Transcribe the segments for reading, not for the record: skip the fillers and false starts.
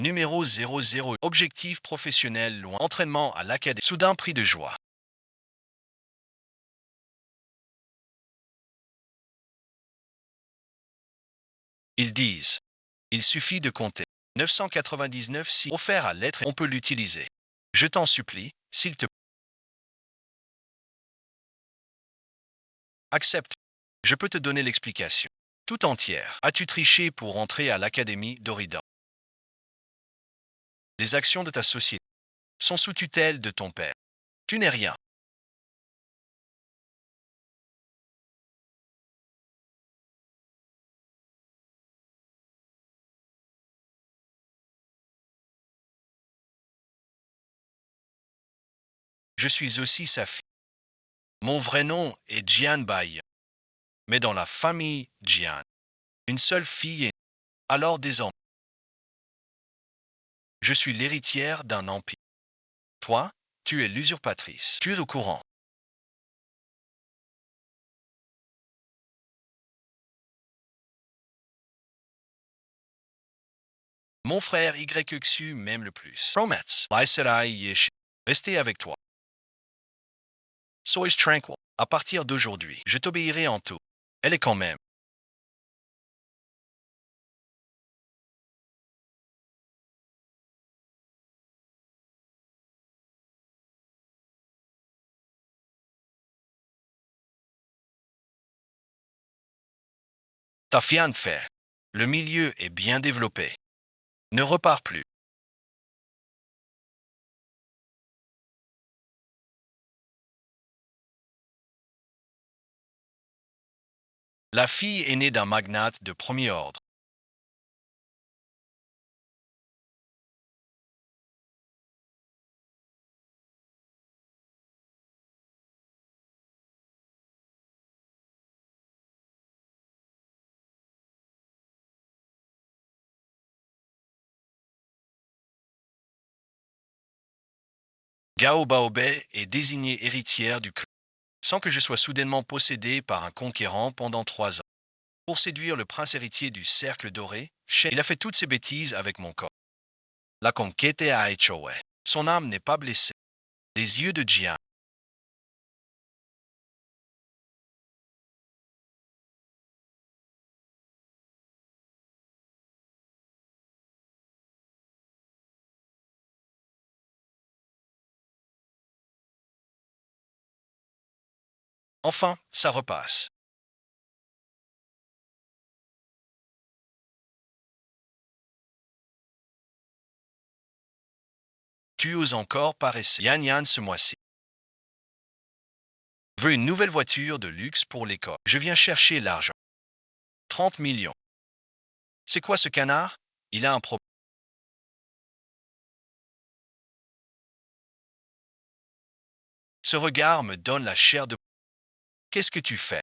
Numéro 00. Objectif professionnel loin. Entraînement à l'académie. Soudain pris de joie. Ils disent. Il suffit de compter. 999 si offert à l'être et on peut l'utiliser. Je t'en supplie, s'il te plaît. Accepte. Je peux te donner l'explication. Tout entière. As-tu triché pour entrer à l'Académie d'Oridan? Les actions de ta société sont sous tutelle de ton père. Tu n'es rien. Je suis aussi sa fille. Mon vrai nom est Jian Bai, mais dans la famille Jian, une seule fille est née. Alors désormais, je suis l'héritière d'un empire. Toi, tu es l'usurpatrice. Tu es au courant. Mon frère YXU m'aime le plus. Romance. Lai Yish. Restez avec toi. Sois tranquille. À partir d'aujourd'hui, je t'obéirai en tout. Elle est quand même. Ta fiane fait. Le milieu est bien développé. Ne repars plus. La fille est née d'un magnate de premier ordre. Gao Baobei est désignée héritière du clan, sans que je sois soudainement possédé par un conquérant pendant 3 ans. Pour séduire le prince héritier du cercle doré, il a fait toutes ces bêtises avec mon corps. La conquête a échoué. Son âme n'est pas blessée. Les yeux de Jian. Enfin, ça repasse. Tu oses encore paraître Yan Yan ce mois-ci. Je veux une nouvelle voiture de luxe pour l'école. Je viens chercher l'argent. 30 millions. C'est quoi ce canard? Il a un problème. Ce regard me donne la chair de... Qu'est-ce que tu fais?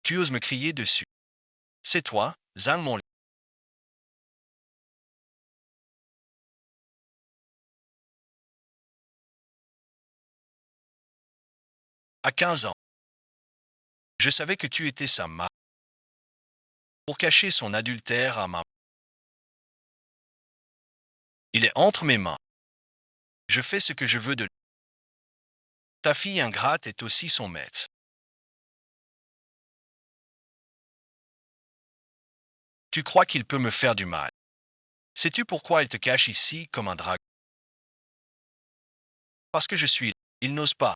Tu oses me crier dessus. C'est toi, Zhang Mon. À 15 ans, je savais que tu étais sa mère. Pour cacher son adultère à ma... Il est entre mes mains. Je fais ce que je veux de lui. Ta fille ingrate est aussi son maître. Tu crois qu'il peut me faire du mal. Sais-tu pourquoi il te cache ici comme un dragon? Parce que je suis... Il n'ose pas.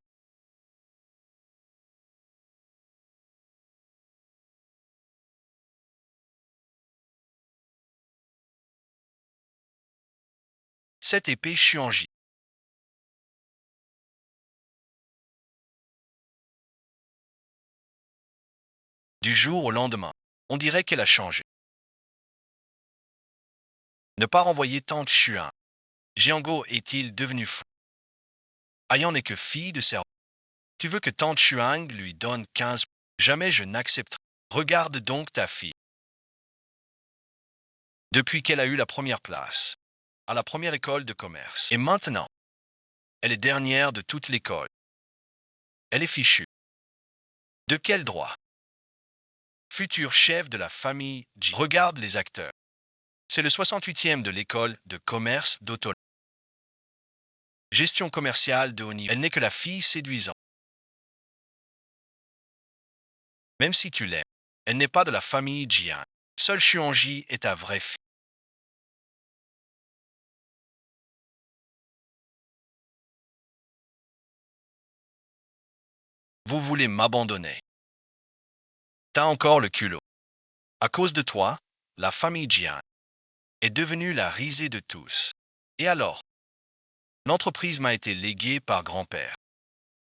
Cette épée Chuanji. Du jour au lendemain, on dirait qu'elle a changé. Ne pas renvoyer Tante Chuan. Jiango est-il devenu fou? Ayant n'est que fille de servante. Tu veux que Tante Chuang lui donne 15. Jamais je n'accepterai. Regarde donc ta fille. Depuis qu'elle a eu la première place. à la première école de commerce. Et maintenant, elle est dernière de toute l'école. Elle est fichue. De quel droit? Futur chef de la famille G. Regarde les acteurs. C'est le 68e de l'école de commerce d'Auto. Gestion commerciale de haut niveau. Elle n'est que la fille séduisante. Même si tu l'aimes, elle n'est pas de la famille Jian. Seule Xuanji est ta vraie fille. Vous voulez m'abandonner. T'as encore le culot. À cause de toi, la famille Jian est devenue la risée de tous. Et alors? L'entreprise m'a été léguée par grand-père.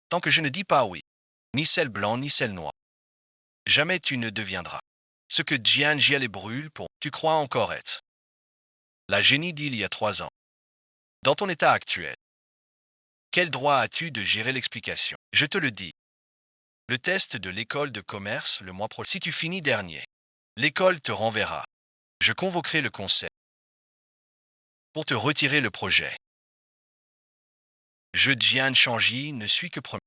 Tant que je ne dis pas oui, ni celle blanc ni celle noire, jamais tu ne deviendras. Ce que Jian Jia les brûle pour, tu crois encore être. La génie d'il y a 3 ans. Dans ton état actuel, quel droit as-tu de gérer l'explication? Je te le dis. Le test de l'école de commerce le mois prochain. Si tu finis dernier, l'école te renverra. Je convoquerai le conseil pour te retirer le projet. Je Jian Shangji ne suis que premier.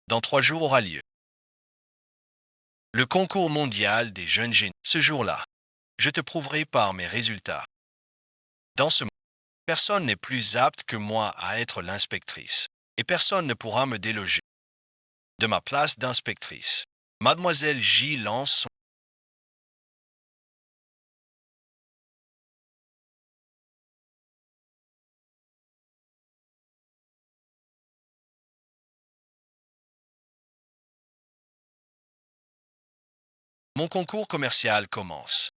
Dans 3 jours aura lieu le concours mondial des jeunes génies. Ce jour-là, je te prouverai par mes résultats. Dans ce monde, personne n'est plus apte que moi à être l'inspectrice. Et personne ne pourra me déloger de ma place d'inspectrice. Mademoiselle J lance son... Mon concours commercial commence.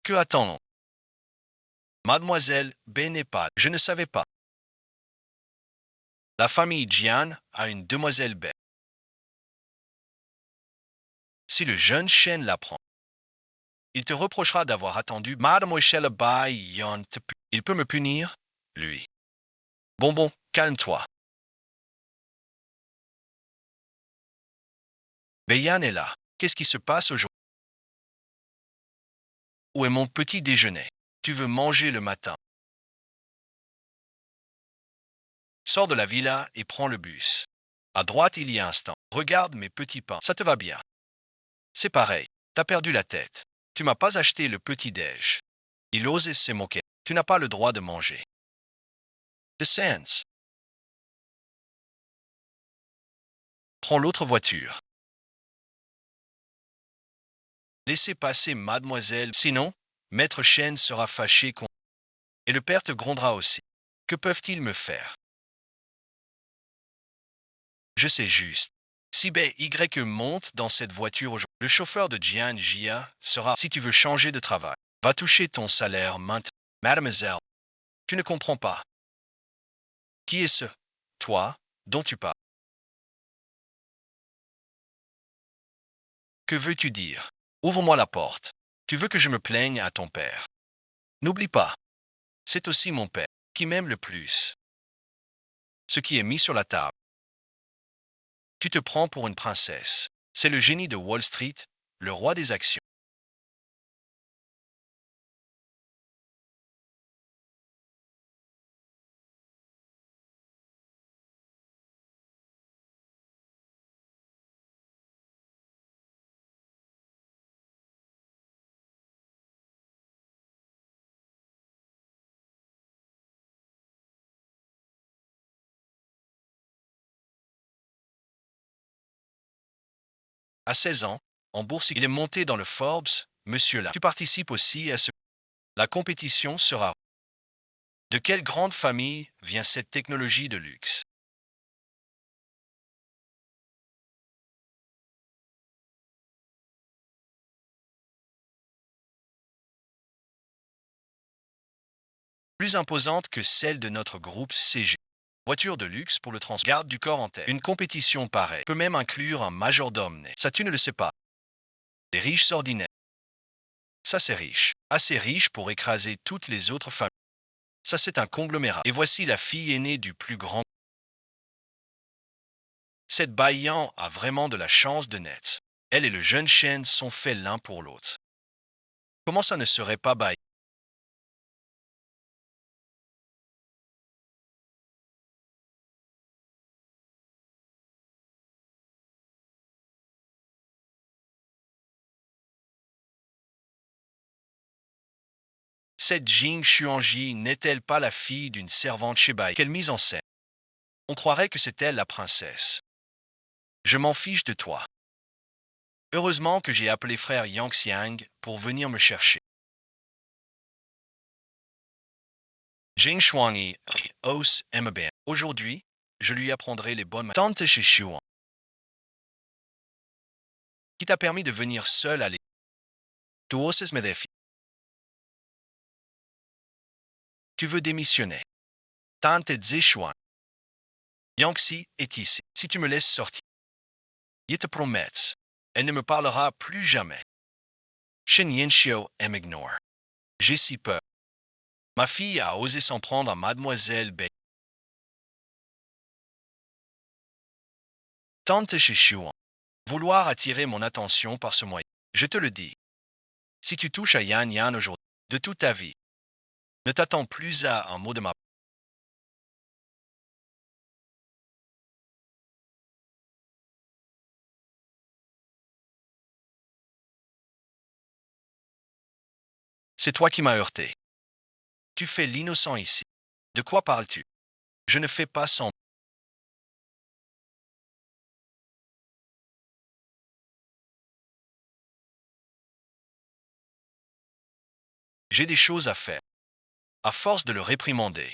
Que attendons? Mademoiselle B n'est pas. Je ne savais pas. La famille Jian a une demoiselle B. Si le jeune Shen l'apprend, il te reprochera d'avoir attendu Mademoiselle Bai Yon. Il peut me punir, lui. Bon, calme-toi. Beiyan est là. Qu'est-ce qui se passe aujourd'hui? Où est mon petit déjeuner? Tu veux manger le matin? Sors de la villa et prends le bus. À droite, il y a un stand. Regarde mes petits pains. Ça te va bien? C'est pareil. T'as perdu la tête. Tu m'as pas acheté le petit-déj. Il osait se moquer. Tu n'as pas le droit de manger. The Sands. Prends l'autre voiture. Laissez passer mademoiselle, sinon, maître Shen sera fâché contre... Et le père te grondera aussi. Que peuvent-ils me faire? Je sais juste. Si Y monte dans cette voiture aujourd'hui, le chauffeur de Jian Jia sera, si tu veux changer de travail, va toucher ton salaire maintenant. Mademoiselle, tu ne comprends pas. Qui est ce toi dont tu parles? Que veux-tu dire? Ouvre-moi la porte. Tu veux que je me plaigne à ton père? N'oublie pas, c'est aussi mon père qui m'aime le plus. Ce qui est mis sur la table. Tu te prends pour une princesse. C'est le génie de Wall Street, le roi des actions. À 16 ans, en bourse, il est monté dans le Forbes, monsieur là. Tu participes aussi à ce... La compétition sera... De quelle grande famille vient cette technologie de luxe? Plus imposante que celle de notre groupe CG. Voiture de luxe pour le transport. Garde du corps en tête. Une compétition pareille peut même inclure un majordome né. Ça, tu ne le sais pas. Les riches ordinaires. Ça, c'est riche. Assez riche pour écraser toutes les autres familles. Ça, c'est un conglomérat. Et voici la fille aînée du plus grand. Cette Baiyan a vraiment de la chance de naître. Elle et le jeune Shen sont faits l'un pour l'autre. Comment ça ne serait pas Bai? Cette Jing Xuanji n'est-elle pas la fille d'une servante chez Bai? Quelle mise en scène! On croirait que c'est elle la princesse. Je m'en fiche de toi. Heureusement que j'ai appelé frère Yang Xiang pour venir me chercher. Jing Xuanyi ose aime bien. Aujourd'hui, je lui apprendrai les bonnes Tante chez Xuan, qui t'a permis de venir seul à l'école. Tu oses me défier. Tu veux démissionner. Tante Zishuan. Yangxi est ici. Si tu me laisses sortir, je te promets, elle ne me parlera plus jamais. Shen Yanxiu m'ignore. J'ai si peur. Ma fille a osé s'en prendre à Mademoiselle Bei. Tante chez Xuan. Vouloir attirer mon attention par ce moyen. Je te le dis. Si tu touches à Yan Yan aujourd'hui, de toute ta vie, ne t'attends plus à un mot de ma part. C'est toi qui m'as heurté. Tu fais l'innocent ici. De quoi parles-tu? Je ne fais pas semblant. J'ai des choses à faire. À force de le réprimander,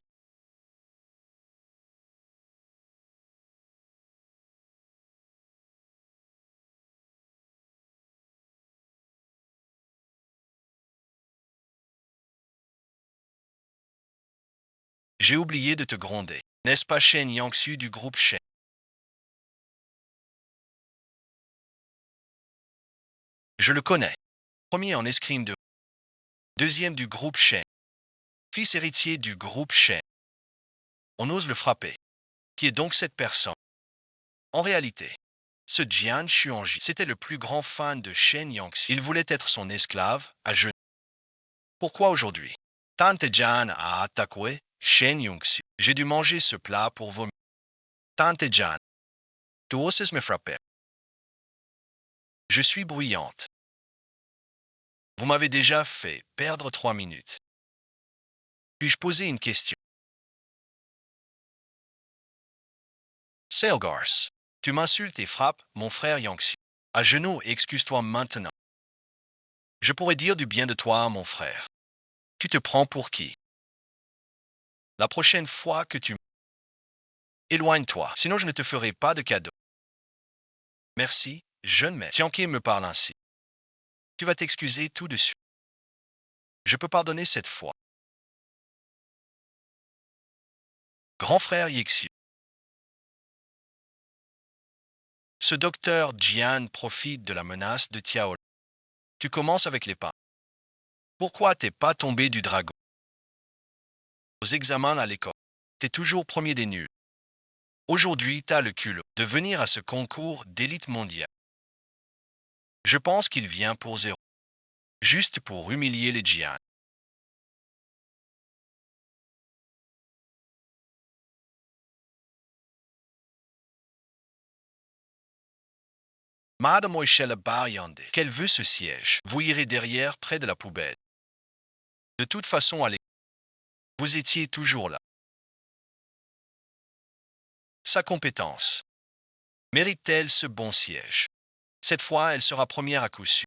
j'ai oublié de te gronder. N'est-ce pas Shen Yangxu du groupe Shen? Je le connais. Premier en escrime de deuxième du groupe Shen. Fils héritier du groupe Shen. On ose le frapper. Qui est donc cette personne? En réalité, ce Jian Xuanji, c'était le plus grand fan de Shen Yangxi. Il voulait être son esclave à genoux. Pourquoi aujourd'hui? Tante Jian a attaqué Shen Yangxi. J'ai dû manger ce plat pour vomir. Tante Jian, tu oses me frapper. Je suis bruyante. Vous m'avez déjà fait perdre 3 minutes. Puis-je poser une question? Selgars, tu m'insultes et frappes mon frère Yangxi. À genoux, excuse-toi maintenant. Je pourrais dire du bien de toi à mon frère. Tu te prends pour qui? La prochaine fois que tu... Éloigne-toi, sinon je ne te ferai pas de cadeau. Merci, jeune maître. Tianke me parle ainsi. Tu vas t'excuser tout de suite. Je peux pardonner cette fois. Grand frère Yixi. Ce docteur Jian profite de la menace de Tiao. Tu commences avec les pas. Pourquoi t'es pas tombé du dragon? Aux examens à l'école, t'es toujours premier des nuls. Aujourd'hui, t'as le culot de venir à ce concours d'élite mondiale. Je pense qu'il vient pour zéro, juste pour humilier les Jian. Madame Oichelle Baryande, qu'elle veut ce siège. Vous irez derrière, près de la poubelle. De toute façon, allez, vous étiez toujours là. Sa compétence. Mérite-t-elle ce bon siège? Cette fois, elle sera première à coup sûr.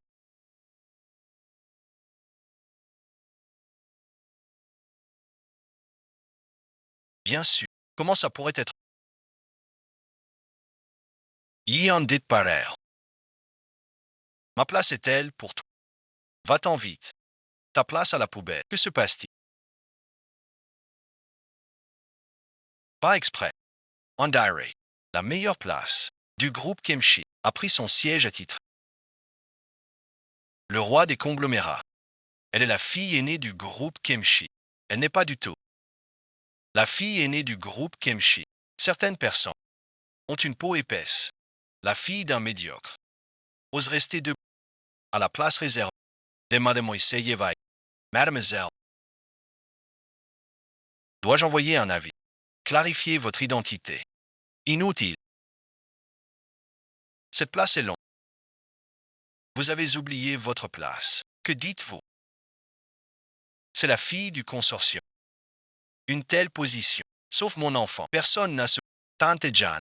Bien sûr. Comment ça pourrait être? Y en dit pareil. Ma place est-elle pour toi? Va-t'en vite. Ta place à la poubelle. Que se passe-t-il? Pas exprès. En direct. La meilleure place du groupe Kemchi a pris son siège attitré. Le roi des conglomérats. Elle est la fille aînée du groupe Kemchi. Elle n'est pas du tout la fille aînée du groupe Kemchi. Certaines personnes ont une peau épaisse. La fille d'un médiocre ose rester debout à la place réservée de Mademoiselle. Mademoiselle, dois-je envoyer un avis? Clarifiez votre identité. Inutile. Cette place est longue. Vous avez oublié votre place. Que dites-vous? C'est la fille du consortium. Une telle position. Sauf mon enfant. Personne n'a ce Tante Jeanne.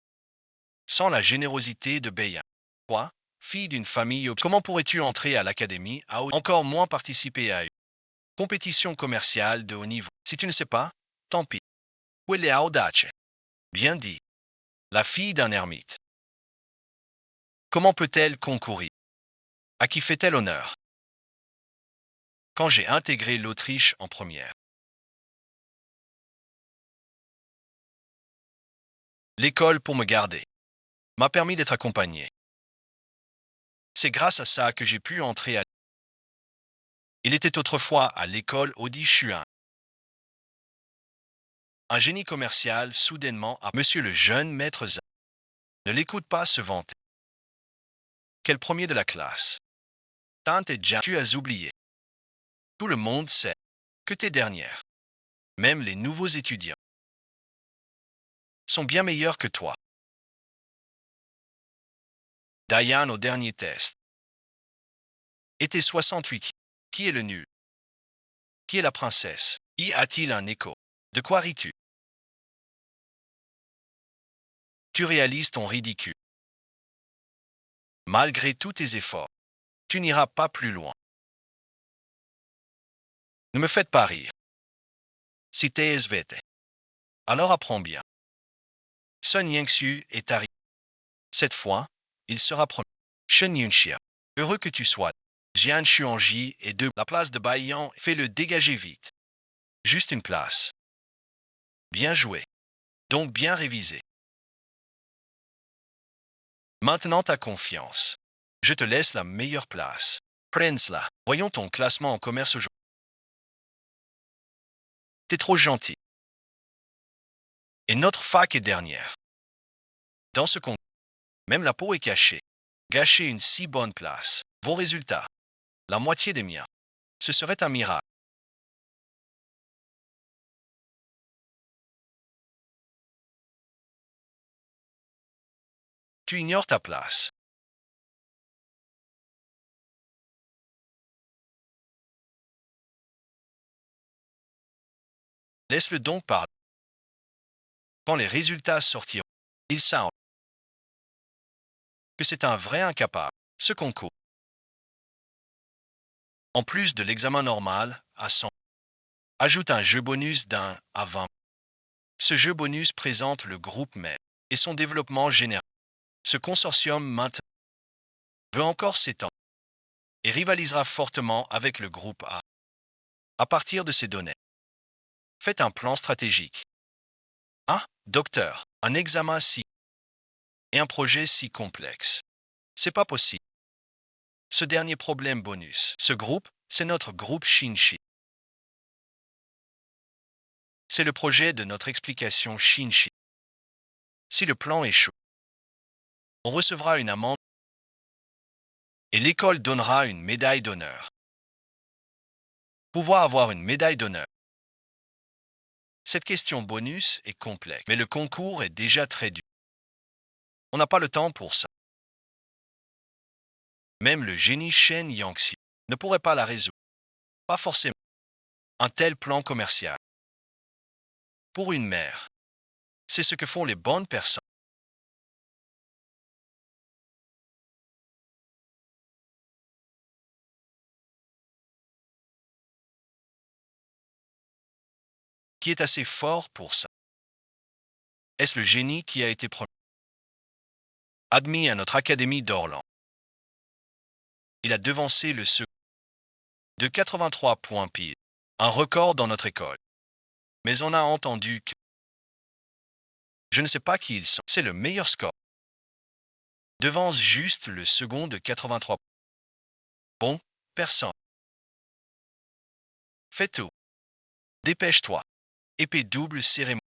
Sans la générosité de Béa. Quoi? Fille d'une famille. Comment pourrais-tu entrer à l'académie, encore moins participer à une compétition commerciale de haut niveau? Si tu ne sais pas, tant pis. Quelle est audace? Bien dit. La fille d'un ermite. Comment peut-elle concourir? À qui fait-elle honneur? Quand j'ai intégré l'Autriche en première. L'école pour me garder m'a permis d'être accompagné. C'est grâce à ça que j'ai pu entrer à... Il était autrefois à l'école Audi Chuin. Un génie commercial soudainement à Monsieur le jeune maître Z. Ne l'écoute pas se vanter. Quel premier de la classe? Tante Jeanne, tu as oublié. Tout le monde sait que tes dernières, même les nouveaux étudiants, sont bien meilleurs que toi. Diane au dernier test était 68. Qui est le nul? Qui est la princesse? Y a-t-il un écho? De quoi ris-tu? Tu réalises ton ridicule. Malgré tous tes efforts, tu n'iras pas plus loin. Ne me faites pas rire. Si t'es SVT, alors apprends bien. Sun Yangsu est arrivé. Cette fois, il sera promu. Shen Yunxia, heureux que tu sois. Jian Xuanji est de la place de Baiyan, fais-le dégager vite. Juste une place. Bien joué. Donc bien révisé. Maintenant ta confiance. Je te laisse la meilleure place. Prends-la. Voyons ton classement en commerce aujourd'hui. T'es trop gentil. Et notre fac est dernière. Dans ce concours, même la peau est cachée. Gâcher une si bonne place. Vos résultats, la moitié des miens. Ce serait un miracle. Tu ignores ta place. Laisse-le donc parler. Quand les résultats sortiront, il savent que c'est un vrai incapable. Ce concours, en plus de l'examen normal, à 100, ajoute un jeu bonus d'1 à 20. Ce jeu bonus présente le groupe mère et son développement général. Ce consortium maintenant veut encore s'étendre et rivalisera fortement avec le groupe A. À partir de ces données, faites un plan stratégique. Ah, docteur, un examen si et un projet si complexe. C'est pas possible. Ce dernier problème bonus, ce groupe, c'est notre groupe Shinshi. C'est le projet de notre explication Shinshi. Si le plan échoue, on recevra une amende et l'école donnera une médaille d'honneur. Pouvoir avoir une médaille d'honneur. Cette question bonus est complexe, mais le concours est déjà très dur. On n'a pas le temps pour ça. Même le génie Shen Yangxi ne pourrait pas la résoudre. Pas forcément. Un tel plan commercial. Pour une mère, c'est ce que font les bonnes personnes. Qui est assez fort pour ça. Est-ce le génie qui a été promu? Admis à notre académie d'Orlan. Il a devancé le second de 83 points pile, un record dans notre école. Mais on a entendu que je ne sais pas qui ils sont. C'est le meilleur score. Devance juste le second de 83. Bon, personne. Fais tout. Dépêche-toi. Épée double cérémonie.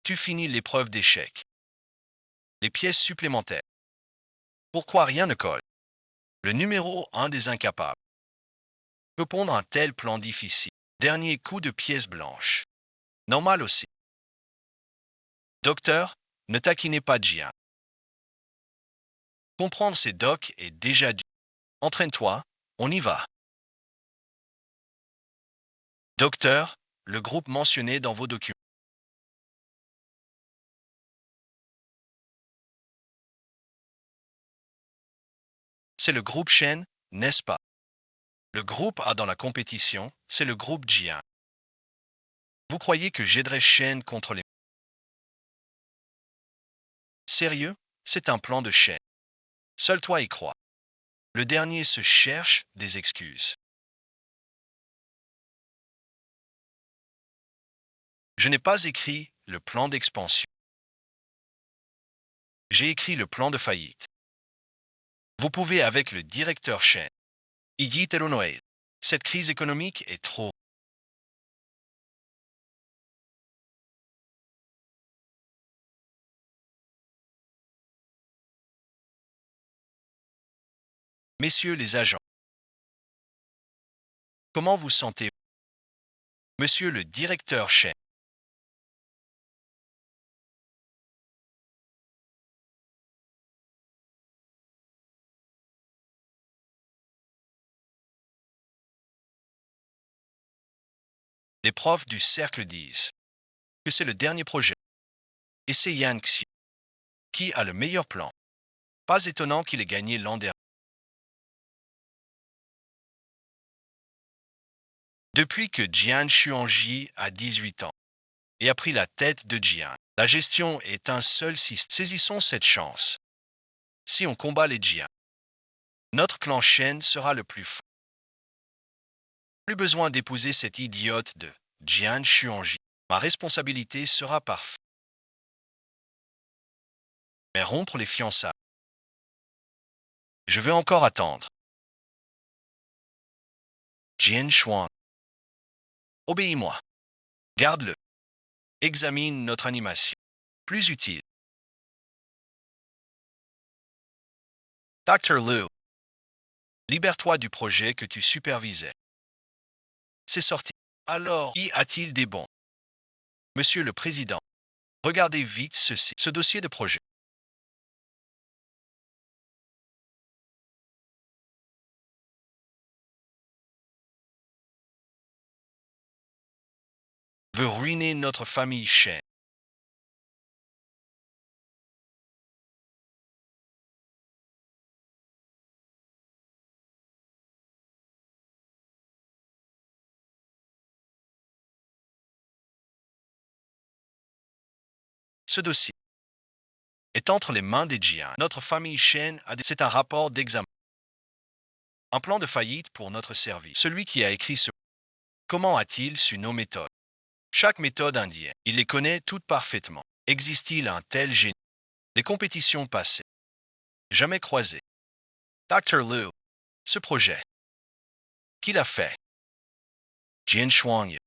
Tu finis l'épreuve d'échec. Les pièces supplémentaires. Pourquoi rien ne colle? Le numéro 1 des incapables. Peut pondre un tel plan difficile. Dernier coup de pièce blanche. Normal aussi. Docteur, ne taquinez pas Jian. Comprendre ces docs est déjà dur. Entraîne-toi, on y va. Docteur, le groupe mentionné dans vos documents. C'est le groupe Shen, n'est-ce pas? Le groupe A dans la compétition, c'est le groupe Jian. Vous croyez que j'aiderai Shen contre les... Sérieux? C'est un plan de Shen. Seul toi y crois. Le dernier se cherche des excuses. Je n'ai pas écrit le plan d'expansion. J'ai écrit le plan de faillite. Vous pouvez avec le directeur Shen. Iggy Terunoe. Cette crise économique est trop. Messieurs les agents, comment vous sentez? Monsieur le directeur Shen. Les profs du cercle disent que c'est le dernier projet. Et c'est Yang Xiu qui a le meilleur plan. Pas étonnant qu'il ait gagné l'an dernier. Depuis que Jian Xuanji a 18 ans et a pris la tête de Jian, la gestion est un seul système. Saisissons cette chance. Si on combat les Jian, notre clan Shen sera le plus fort. Plus besoin d'épouser cette idiote de Jian Xuanji. Ma responsabilité sera parfaite. Mais rompre les fiançailles. Je vais encore attendre. Jian Xuan. Obéis-moi. Garde-le. Examine notre animation. Plus utile. Dr. Liu. Libère-toi du projet que tu supervisais. C'est sorti. Alors, y a-t-il des bons? Monsieur le Président, regardez vite ceci, ce dossier de projet. Veut ruiner notre famille Shen. Ce dossier est entre les mains des Jian. Notre famille Shen c'est un rapport d'examen. Un plan de faillite pour notre service. Celui qui a écrit ce... Comment a-t-il su nos méthodes? Chaque méthode indienne, il les connaît toutes parfaitement. Existe-t-il un tel génie? Les compétitions passées. Jamais croisées. Dr. Liu, ce projet. Qui l'a fait? Jian Shuang.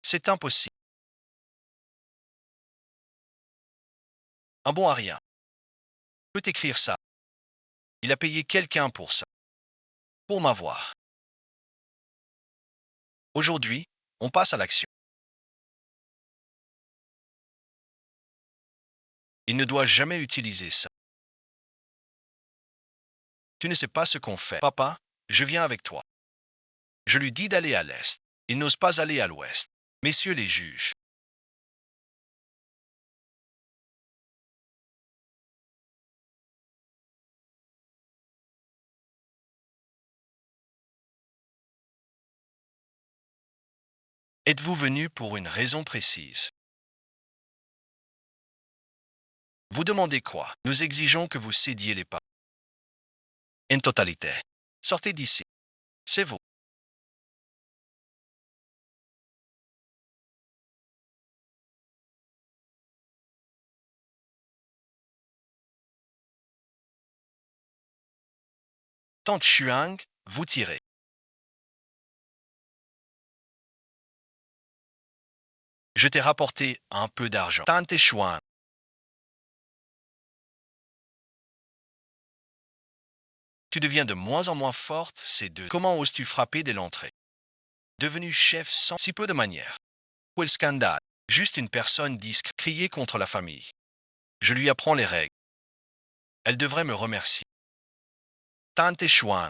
C'est impossible. Un bon à rien. Peut écrire ça. Il a payé quelqu'un pour ça. Pour m'avoir. Aujourd'hui, on passe à l'action. Il ne doit jamais utiliser ça. Tu ne sais pas ce qu'on fait. Papa, je viens avec toi. Je lui dis d'aller à l'est. Il n'ose pas aller à l'ouest. Messieurs les juges. Êtes-vous venus pour une raison précise? Vous demandez quoi? Nous exigeons que vous cédiez les pas. En totalité. Sortez d'ici. C'est vous. Tante Xuang, vous tirez. Je t'ai rapporté un peu d'argent. Tante Chouin. Tu deviens de moins en moins forte, c'est de comment oses-tu frapper dès l'entrée? Devenu chef sans si peu de manières. Quel scandale. Juste une personne discrète, crier contre la famille. Je lui apprends les règles. Elle devrait me remercier. Tante Chouin.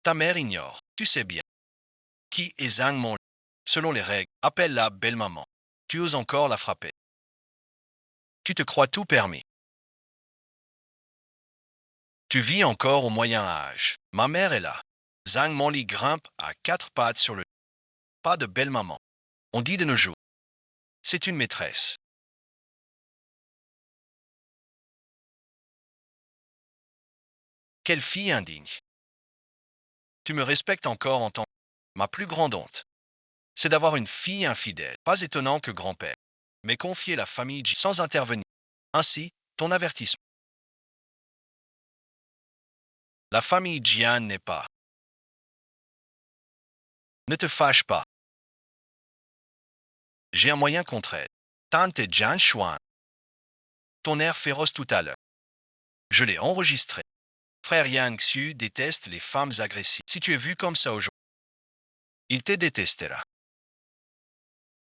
Ta mère ignore, tu sais bien. Qui est Zhang Mon? Selon les règles, appelle-la belle-maman. Tu oses encore la frapper. Tu te crois tout permis. Tu vis encore au Moyen Âge. Ma mère est là. Zhang Monli grimpe à quatre pattes sur le... Pas de belle-maman. On dit de nos jours. C'est une maîtresse. Quelle fille indigne. Tu me respectes encore en tant... Ma plus grande honte, c'est d'avoir une fille infidèle. Pas étonnant que grand-père m'ait confié la famille Ji sans intervenir. Ainsi, ton avertissement. La famille Jian n'est pas. Ne te fâche pas. J'ai un moyen contre elle. Tante Jian Xuan. Ton air féroce tout à l'heure. Je l'ai enregistré. Frère Yang Xu déteste les femmes agressives. Si tu es vu comme ça aujourd'hui, il te détestera.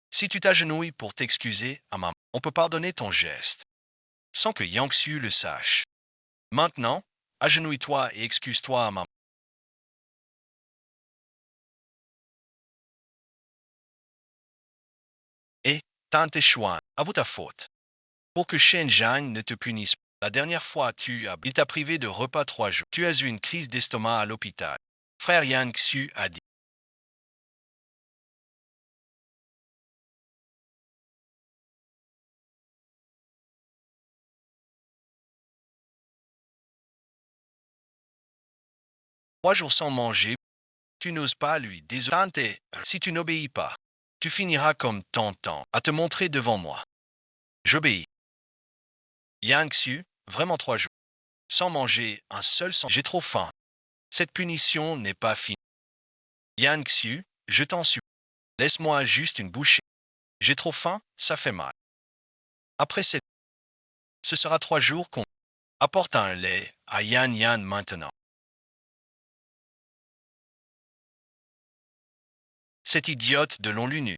Si tu t'agenouilles pour t'excuser à maman, on peut pardonner ton geste, sans que Yang Xu le sache. Maintenant, agenouille-toi et excuse-toi à maman. Et, Tante Xuan, avoue ta faute. Pour que Shen Zhang ne te punisse pas. La dernière fois, il t'a privé de repas 3 jours. Tu as eu une crise d'estomac à l'hôpital. Frère Yang Xu a dit. 3 jours sans manger, tu n'oses pas lui désoler. Tante, si tu n'obéis pas, tu finiras comme Tantan à te montrer devant moi. J'obéis. Yang Xu, vraiment 3 jours. Sans manger un seul sang. J'ai trop faim. Cette punition n'est pas finie. Yang Xu, je t'en supplie. Laisse-moi juste une bouchée. J'ai trop faim, ça fait mal. Après ce sera 3 jours qu'on apporte un lait à Yan Yan maintenant. Cette idiote de l'ONU.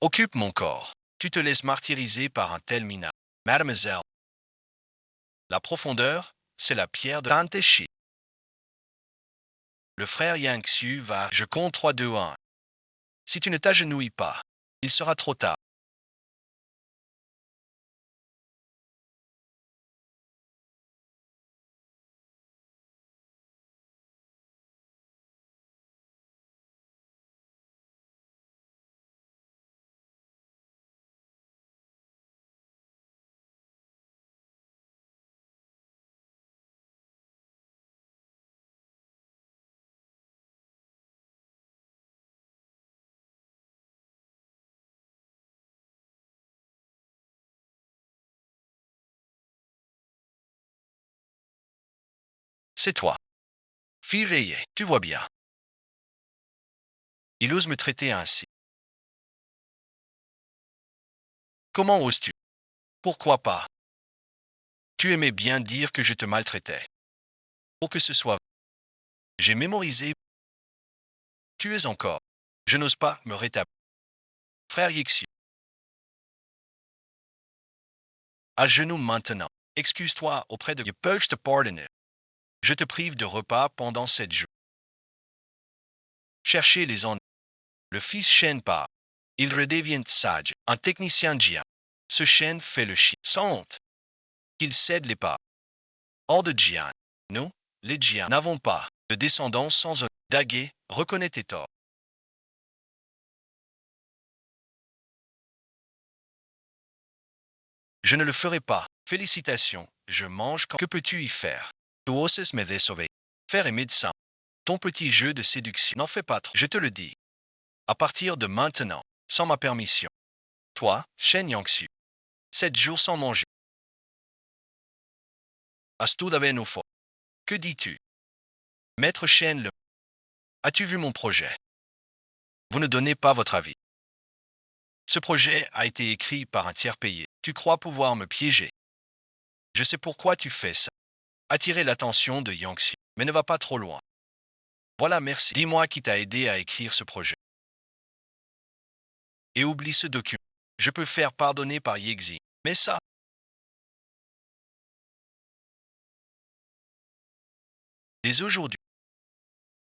Occupe mon corps. Tu te laisses martyriser par un tel minable. Mademoiselle. La profondeur, c'est la pierre de Tante Chi. Le frère Yang Xu va. Je compte 3, 2, 1. Si tu ne t'agenouilles pas, il sera trop tard. C'est toi. Fille rayée, tu vois bien. Il ose me traiter ainsi. Comment oses-tu? Pourquoi pas? Tu aimais bien dire que je te maltraitais. Pour que ce soit. J'ai mémorisé. Tu es encore. Je n'ose pas me rétablir. Frère Yixi. À genoux maintenant. Excuse-toi auprès de. Peux-je te pardonner? Je te prive de repas pendant 7 jours. Cherchez les ennuis. Le fils Shen part. Il redevient sage. Un technicien Jia. Ce Shen fait le chien. Sans honte. Qu'il cède les pas. Hors de Jian. Nous, les Jian, n'avons pas de descendants sans honneur. Daguet, reconnais tes torts. Je ne le ferai pas. Félicitations, je mange quand... Que peux-tu y faire? Tu oses me décevoir. Faire est médecin. Ton petit jeu de séduction. N'en fais pas trop. Je te le dis. À partir de maintenant, sans ma permission. Toi, Shen Yangxu. 7 jours sans manger. As-tu davvero fo? Que dis-tu? Maître Chen, as-tu vu mon projet? Vous ne donnez pas votre avis. Ce projet a été écrit par un tiers payé. Tu crois pouvoir me piéger. Je sais pourquoi tu fais ça. Attirer l'attention de Yangxi, mais ne va pas trop loin. Voilà, merci. Dis-moi qui t'a aidé à écrire ce projet. Et oublie ce document. Je peux faire pardonner par Yexi. Mais ça, dès aujourd'hui,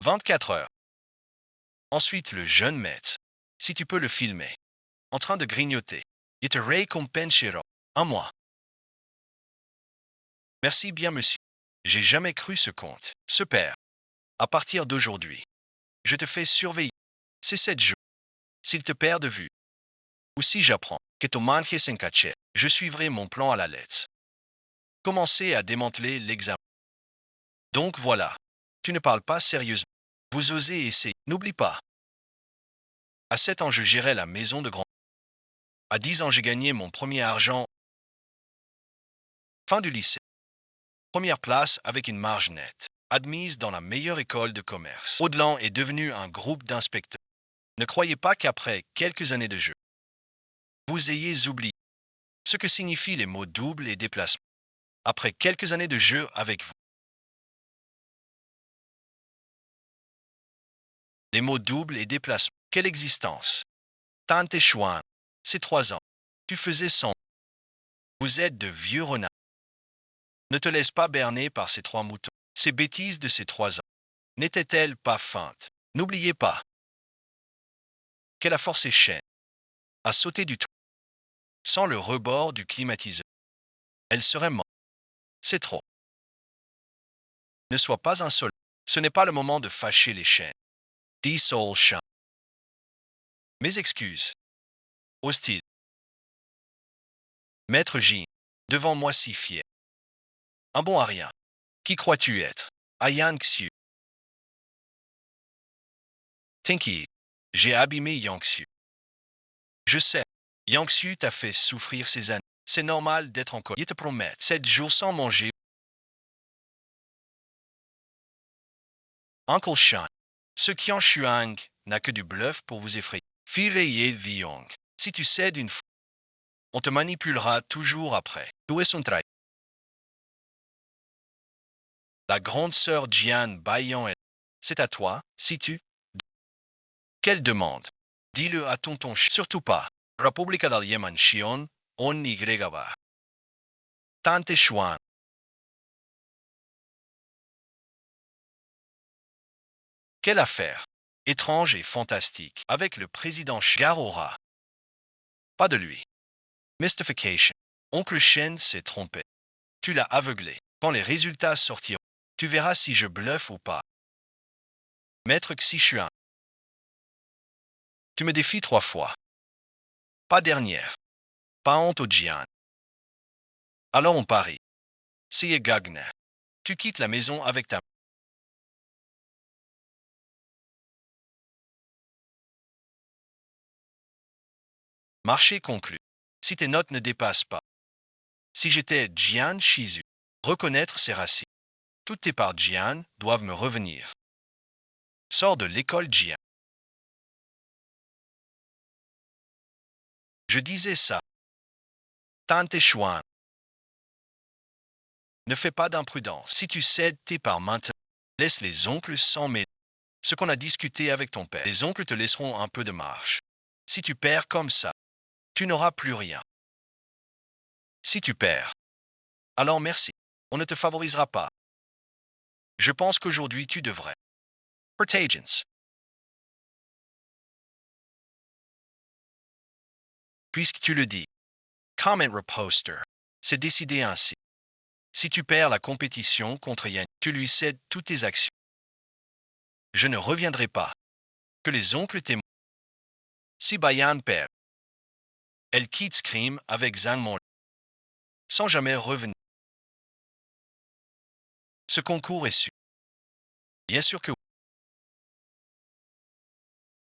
24 heures. Ensuite, le jeune maître, si tu peux le filmer, en train de grignoter, il te récompensera. Un mois. Merci bien, monsieur. J'ai jamais cru ce conte. Ce père. À partir d'aujourd'hui, je te fais surveiller. C'est 7 jours. S'il te perd de vue, ou si j'apprends que ton manque s'encache, je suivrai mon plan à la lettre. Commencez à démanteler l'examen. Donc voilà. Tu ne parles pas sérieusement. Vous osez essayer. N'oublie pas. À 7 ans, je gérais la maison de grand. À 10 ans, j'ai gagné mon premier argent. Fin du lycée. Première place avec une marge nette. Admise dans la meilleure école de commerce. Audelan est devenu un groupe d'inspecteurs. Ne croyez pas qu'après quelques années de jeu, vous ayez oublié ce que signifient les mots double et déplacement. Après quelques années de jeu avec vous, les mots double et déplacement. Quelle existence? Tante Chouin, c'est 3 ans. Tu faisais 100. Vous êtes de vieux renards. Ne te laisse pas berner par ces 3 moutons. Ces bêtises de ces 3 ans n'étaient-elles pas feintes? N'oubliez pas que la force est chaîne à sauter du toit. Sans le rebord du climatiseur, elle serait morte. C'est trop. Ne sois pas insolent. Ce n'est pas le moment de fâcher les chaînes. Dis Soul Chat. Mes excuses. Hostile. Maître J. Devant moi si fier. Un bon à rien. Qui crois-tu être? Ayan Xiu. Tinky. J'ai abîmé Yangxiu. Je sais. Yangxiu t'a fait souffrir ces années. C'est normal d'être en colère. Il te promet 7 jours sans manger. Uncle Shan. Ce Qian Shuang n'a que du bluff pour vous effrayer. Fireye Viong. Si tu cèdes une fois, on te manipulera toujours après. Où est son trahi? La grande sœur Jian Baiyan, c'est à toi, si tu... Quelle demande? Dis-le à tonton surtout pas. República del Yemen Shion, on Y. Tante Chuan. Quelle affaire? Étrange et fantastique. Avec le président Garora. Pas de lui. Mystification. Oncle Shen s'est trompé. Tu l'as aveuglé. Quand les résultats sortiront, tu verras si je bluffe ou pas. Maître Xichuan. Tu me défies 3 fois. Pas dernière. Pas honte au Jian. Alors on parie. C'est Gagner. Tu quittes la maison avec ta... Marché conclu. Si tes notes ne dépassent pas. Si j'étais Jian Shizu, reconnaître ses racines. Toutes tes parts Jian doivent me revenir. Sors de l'école Jian. Je disais ça. Tante Chuan. Ne fais pas d'imprudence. Si tu cèdes tes parts maintenant, laisse les oncles s'en mêler. Ce qu'on a discuté avec ton père, les oncles te laisseront un peu de marge. Si tu perds comme ça, tu n'auras plus rien. Si tu perds, alors merci. On ne te favorisera pas. Je pense qu'aujourd'hui tu devrais. Protagens. Puisque tu le dis. Comment reposter. C'est décidé ainsi. Si tu perds la compétition contre Yann, tu lui cèdes toutes tes actions. Je ne reviendrai pas. Que les oncles témoignent. Si Bayan perd, elle quitte Scream avec Zhang Mon, sans jamais revenir. Ce concours est sûr. Bien sûr que oui.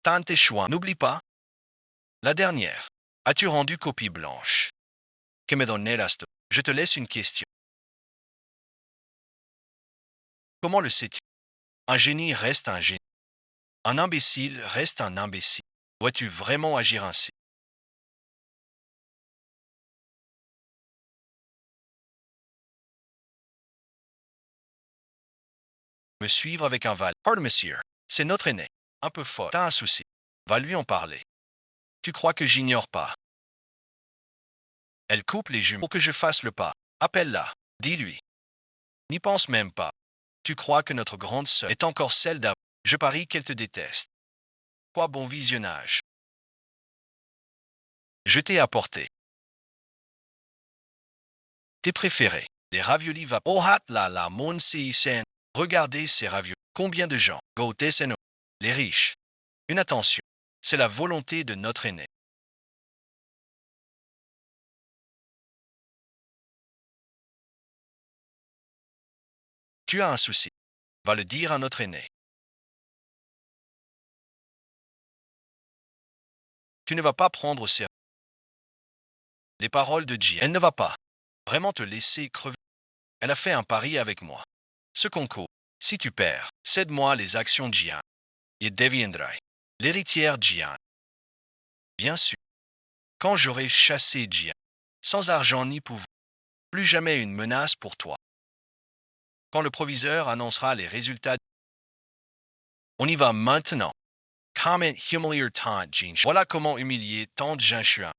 Tante Chouin, n'oublie pas. La dernière. As-tu rendu copie blanche? Que me donneras tú? Je te laisse une question. Comment le sais-tu? Un génie reste un génie. Un imbécile reste un imbécile. Dois-tu vraiment agir ainsi? Me suivre avec un val. Pardon, monsieur. C'est notre aîné. Un peu fort. T'as un souci. Va lui en parler. Tu crois que j'ignore pas? Elle coupe les jumeaux pour que je fasse le pas. Appelle-la. Dis-lui. N'y pense même pas. Tu crois que notre grande sœur est encore celle d'avant. Je parie qu'elle te déteste. Quoi bon visionnage. Je t'ai apporté tes préférés. Les raviolis va. Oh hat la la mon sen. Regardez ces raviolis. Combien de gens? Goûtez ces noms. Les riches. Une attention. C'est la volonté de notre aîné. Tu as un souci. Va le dire à notre aîné. Tu ne vas pas prendre ces... Les paroles de Gia. Elle ne va pas vraiment te laisser crever. Elle a fait un pari avec moi. Ce concours, si tu perds, cède-moi les actions de Gian et deviendrai l'héritière Gian. Bien sûr, quand j'aurai chassé Gian, sans argent ni pouvoir, plus jamais une menace pour toi. Quand le proviseur annoncera les résultats, on y va maintenant. Comment humilier tant Jin. Voilà comment humilier tant Jin Shuang.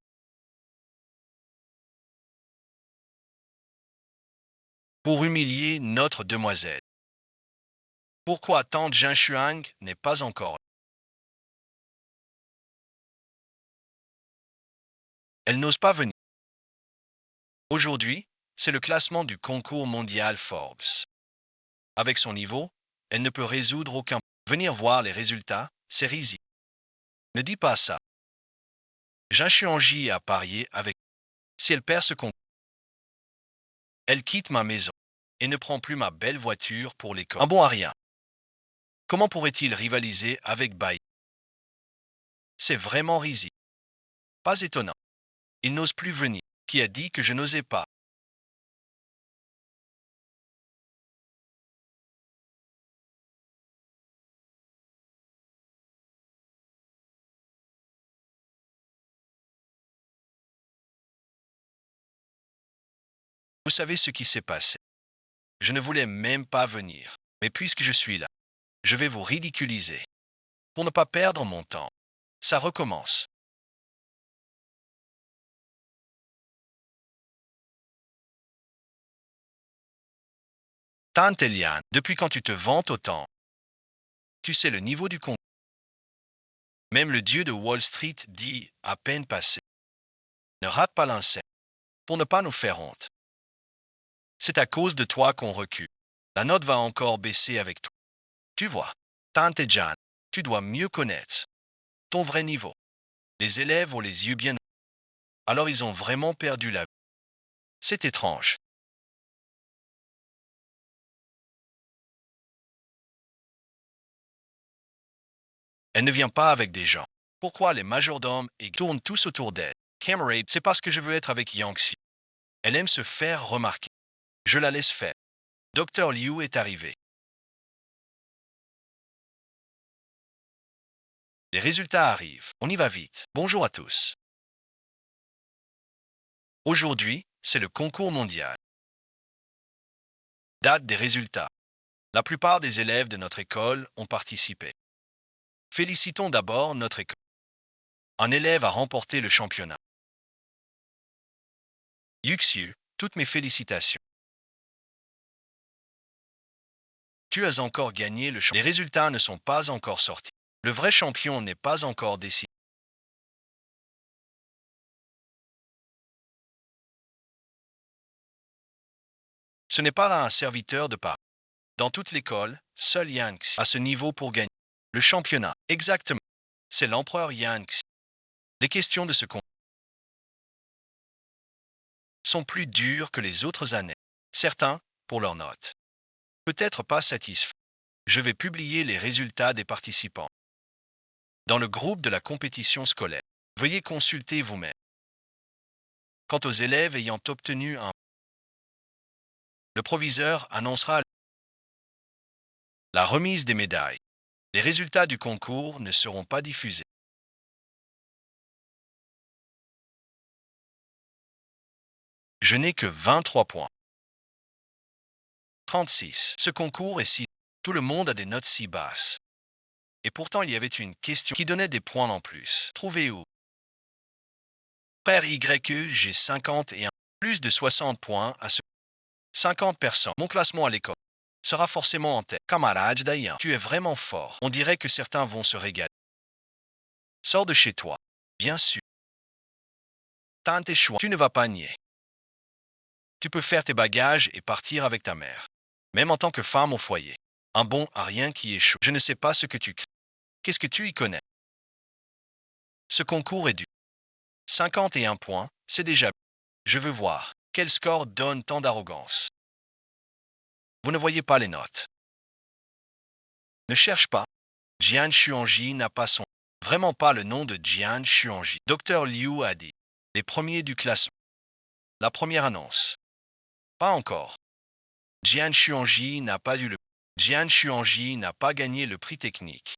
Pour humilier notre demoiselle. Pourquoi tant Jin Shuang n'est pas encore là? Elle n'ose pas venir. Aujourd'hui, c'est le classement du concours mondial Forbes. Avec son niveau, elle ne peut résoudre aucun. Venir voir les résultats, c'est risible. Ne dis pas ça. Jin Shuangji a parié avec. Si elle perd ce concours, elle quitte ma maison et ne prend plus ma belle voiture pour l'école. Un bon à rien. Comment pourrait-il rivaliser avec Bai? C'est vraiment risible. Pas étonnant. Il n'ose plus venir. Qui a dit que je n'osais pas? Vous savez ce qui s'est passé. Je ne voulais même pas venir. Mais puisque je suis là, je vais vous ridiculiser. Pour ne pas perdre mon temps. Ça recommence. Tante Eliane, depuis quand tu te vantes autant? Tu sais le niveau du concours. Même le dieu de Wall Street dit à peine passé. Ne rate pas l'insecte pour ne pas nous faire honte. C'est à cause de toi qu'on recule. La note va encore baisser avec toi. Tu vois, Tante Jeanne, tu dois mieux connaître ton vrai niveau. Les élèves ont les yeux bien. Alors ils ont vraiment perdu la vue. C'est étrange. Elle ne vient pas avec des gens. Pourquoi les majordomes et tournent tous autour d'elle? Camarade, c'est parce que je veux être avec Yangxi. Elle aime se faire remarquer. Je la laisse faire. Docteur Liu est arrivé. Les résultats arrivent. On y va vite. Bonjour à tous. Aujourd'hui, c'est le concours mondial. Date des résultats. La plupart des élèves de notre école ont participé. Félicitons d'abord notre école. Un élève a remporté le championnat. Yuxiu, toutes mes félicitations. Tu as encore gagné le championnat. Les résultats ne sont pas encore sortis. Le vrai champion n'est pas encore décidé. Ce n'est pas un serviteur de part. Dans toute l'école, seul Yanx a ce niveau pour gagner le championnat. Exactement. C'est l'empereur Yanx. Les questions de ce concours sont plus dures que les autres années. Certains, pour leurs notes. Peut-être pas satisfaits. Je vais publier les résultats des participants dans le groupe de la compétition scolaire. Veuillez consulter vous-même. Quant aux élèves ayant obtenu un, le proviseur annoncera la remise des médailles. Les résultats du concours ne seront pas diffusés. Je n'ai que 23 points. 36. Ce concours est si... Tout le monde a des notes si basses. Et pourtant, il y avait une question qui donnait des points en plus. Trouvez où? Frère YE, j'ai 51. Plus de 60 points à ce 50 personnes. Mon classement à l'école sera forcément en tête. Camarade Dayan, tu es vraiment fort. On dirait que certains vont se régaler. Sors de chez toi. Bien sûr. T'as tes choix. Tu ne vas pas nier. Tu peux faire tes bagages et partir avec ta mère. Même en tant que femme au foyer. Un bon à rien qui échoue. Je ne sais pas ce que tu crées. Qu'est-ce que tu y connais? Ce concours est du 51 points, c'est déjà... Je veux voir. Quel score donne tant d'arrogance? Vous ne voyez pas les notes. Ne cherche pas. Jian Xuanji n'a pas son... Vraiment pas le nom de Jian Xuanji. Dr Liu a dit. Les premiers du classement. La première annonce. Pas encore. Jian Xuanji n'a pas eu le... Jian Xuanji n'a pas gagné le prix technique.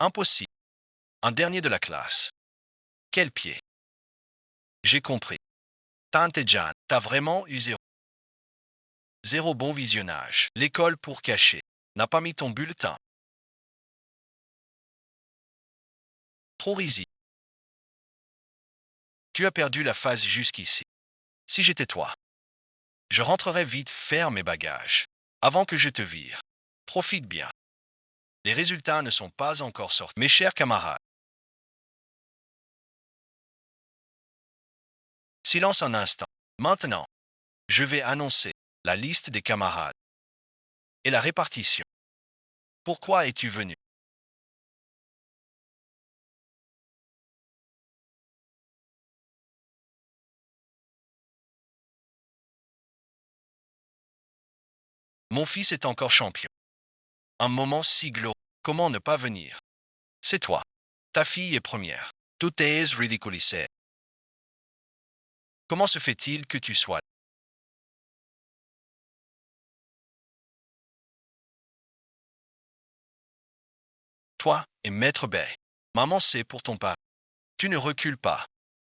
Impossible. Un dernier de la classe. Quel pied? J'ai compris. Tante Jan, t'as vraiment eu zéro bon visionnage. L'école pour cacher. N'a pas mis ton bulletin. Trop risé. Tu as perdu la phase jusqu'ici. Si j'étais toi, je rentrerais vite faire mes bagages. Avant que je te vire. Profite bien. Les résultats ne sont pas encore sortis. Mes chers camarades. Silence un instant. Maintenant, je vais annoncer la liste des camarades et la répartition. Pourquoi es-tu venu? Mon fils est encore champion. Un moment si glorieux. Comment ne pas venir? C'est toi. Ta fille est première. Tout est ridiculisé. Comment se fait-il que tu sois? Toi et Maître Bay. Maman sait pour ton pas. Tu ne recules pas.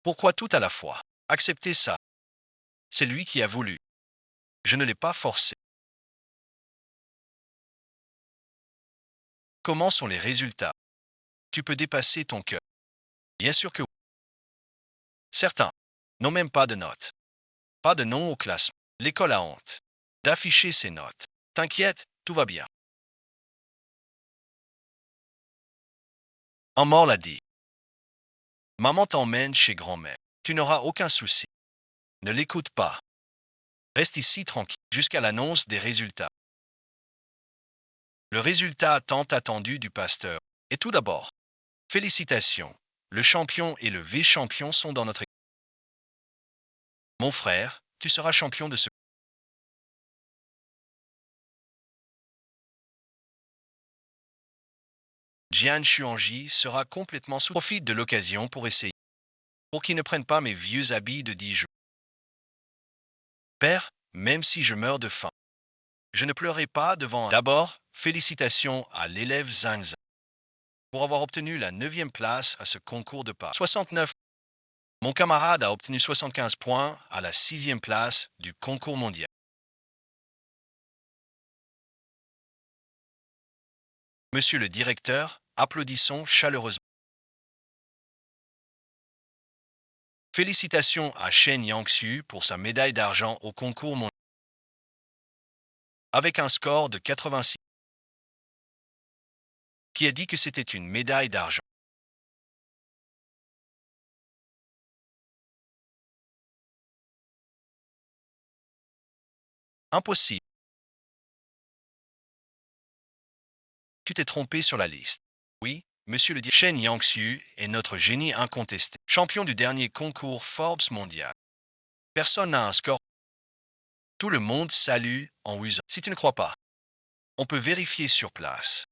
Pourquoi tout à la fois? Acceptez ça. C'est lui qui a voulu. Je ne l'ai pas forcé. Comment sont les résultats? Tu peux dépasser ton cœur. Bien sûr que oui. Certains n'ont même pas de notes. Pas de nom au classement. L'école a honte d'afficher ses notes. T'inquiète, tout va bien. Un mort l'a dit. Maman t'emmène chez grand-mère. Tu n'auras aucun souci. Ne l'écoute pas. Reste ici tranquille jusqu'à l'annonce des résultats. Le résultat tant attendu du pasteur. Et tout d'abord, félicitations. Le champion et le vice-champion sont dans notre équipe. Mon frère, tu seras champion de ce. Jian Xuanji sera complètement sous. Profite de l'occasion pour essayer. Pour qu'il ne prenne pas mes vieux habits de 10 jours. Père, même si je meurs de faim, je ne pleurerai pas devant. D'abord, félicitations à l'élève Zhang Zhang pour avoir obtenu la 9e place à ce concours de pas. 69. Mon camarade a obtenu 75 points à la 6e place du concours mondial. Monsieur le directeur, applaudissons chaleureusement. Félicitations à Shen Yangxu pour sa médaille d'argent au concours mondial. Avec un score de 86. Qui a dit que c'était une médaille d'argent? Impossible. Tu t'es trompé sur la liste. Oui, monsieur le directeur. Shen Yangxu est notre génie incontesté. Champion du dernier concours Forbes mondial. Personne n'a un score. Tout le monde salue en usant. Si tu ne crois pas, on peut vérifier sur place.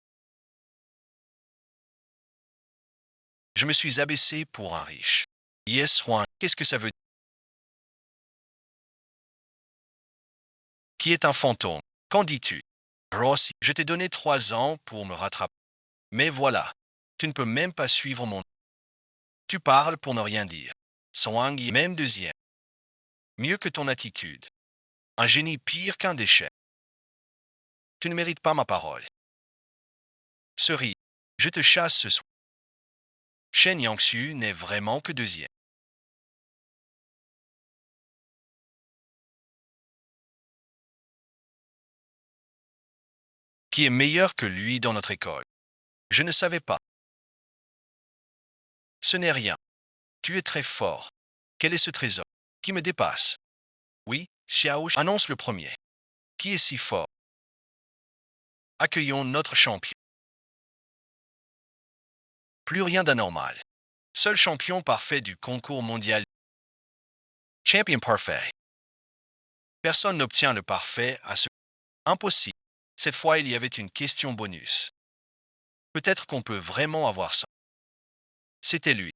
Je me suis abaissé pour un riche. Yes, Juan. Qu'est-ce que ça veut dire? Qui est un fantôme? Qu'en dis-tu? Rossi, je t'ai donné 3 ans pour me rattraper. Mais voilà, tu ne peux même pas suivre mon... Tu parles pour ne rien dire. Swang, même deuxième. Mieux que ton attitude. Un génie pire qu'un déchet. Tu ne mérites pas ma parole. Cerise, je te chasse ce soir. Shen Yangsu n'est vraiment que deuxième. Qui est meilleur que lui dans notre école? Je ne savais pas. Ce n'est rien. Tu es très fort. Quel est ce trésor? Qui me dépasse? Oui, Xiao annonce le premier. Qui est si fort? Accueillons notre champion. Plus rien d'anormal. Seul champion parfait du concours mondial. Champion parfait. Personne n'obtient le parfait à ce... Impossible. Cette fois, il y avait une question bonus. Peut-être qu'on peut vraiment avoir ça. C'était lui.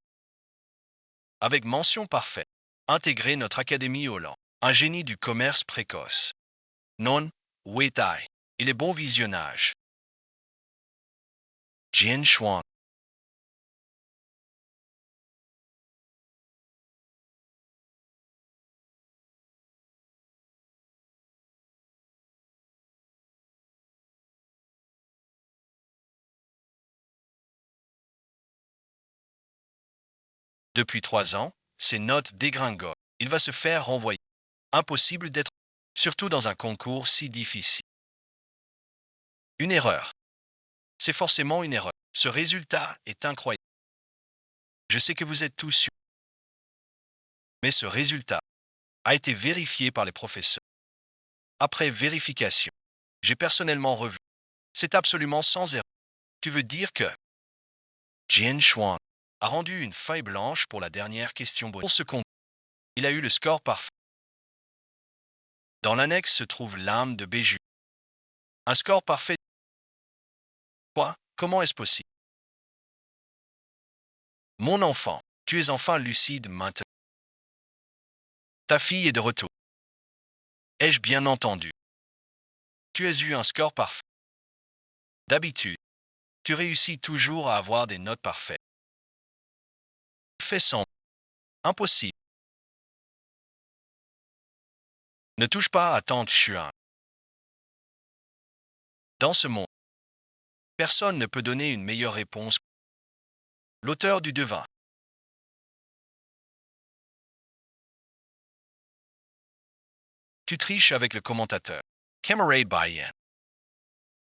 Avec mention parfaite. Intégrer notre académie Hollande. Un génie du commerce précoce. Non, Weitai. Il est bon visionnage. Jian Xuan. Depuis 3 ans, ses notes dégringolent. Il va se faire renvoyer. Impossible d'être, surtout dans un concours si difficile. Une erreur. C'est forcément une erreur. Ce résultat est incroyable. Je sais que vous êtes tous sûrs. Mais ce résultat a été vérifié par les professeurs. Après vérification, j'ai personnellement revu. C'est absolument sans erreur. Tu veux dire que Jian Xuan a rendu une feuille blanche pour la dernière question bonus. Pour ce concours, il a eu le score parfait. Dans l'annexe se trouve l'âme de Béju. Un score parfait. Quoi? Comment est-ce possible? Mon enfant, tu es enfin lucide maintenant. Ta fille est de retour. Ai-je bien entendu? Tu as eu un score parfait. D'habitude, tu réussis toujours à avoir des notes parfaites. Fais sans. Impossible. Ne touche pas à Tante Xuan. Dans ce monde, personne ne peut donner une meilleure réponse. L'auteur du devin. Tu triches avec le commentateur. Camarade Bayen.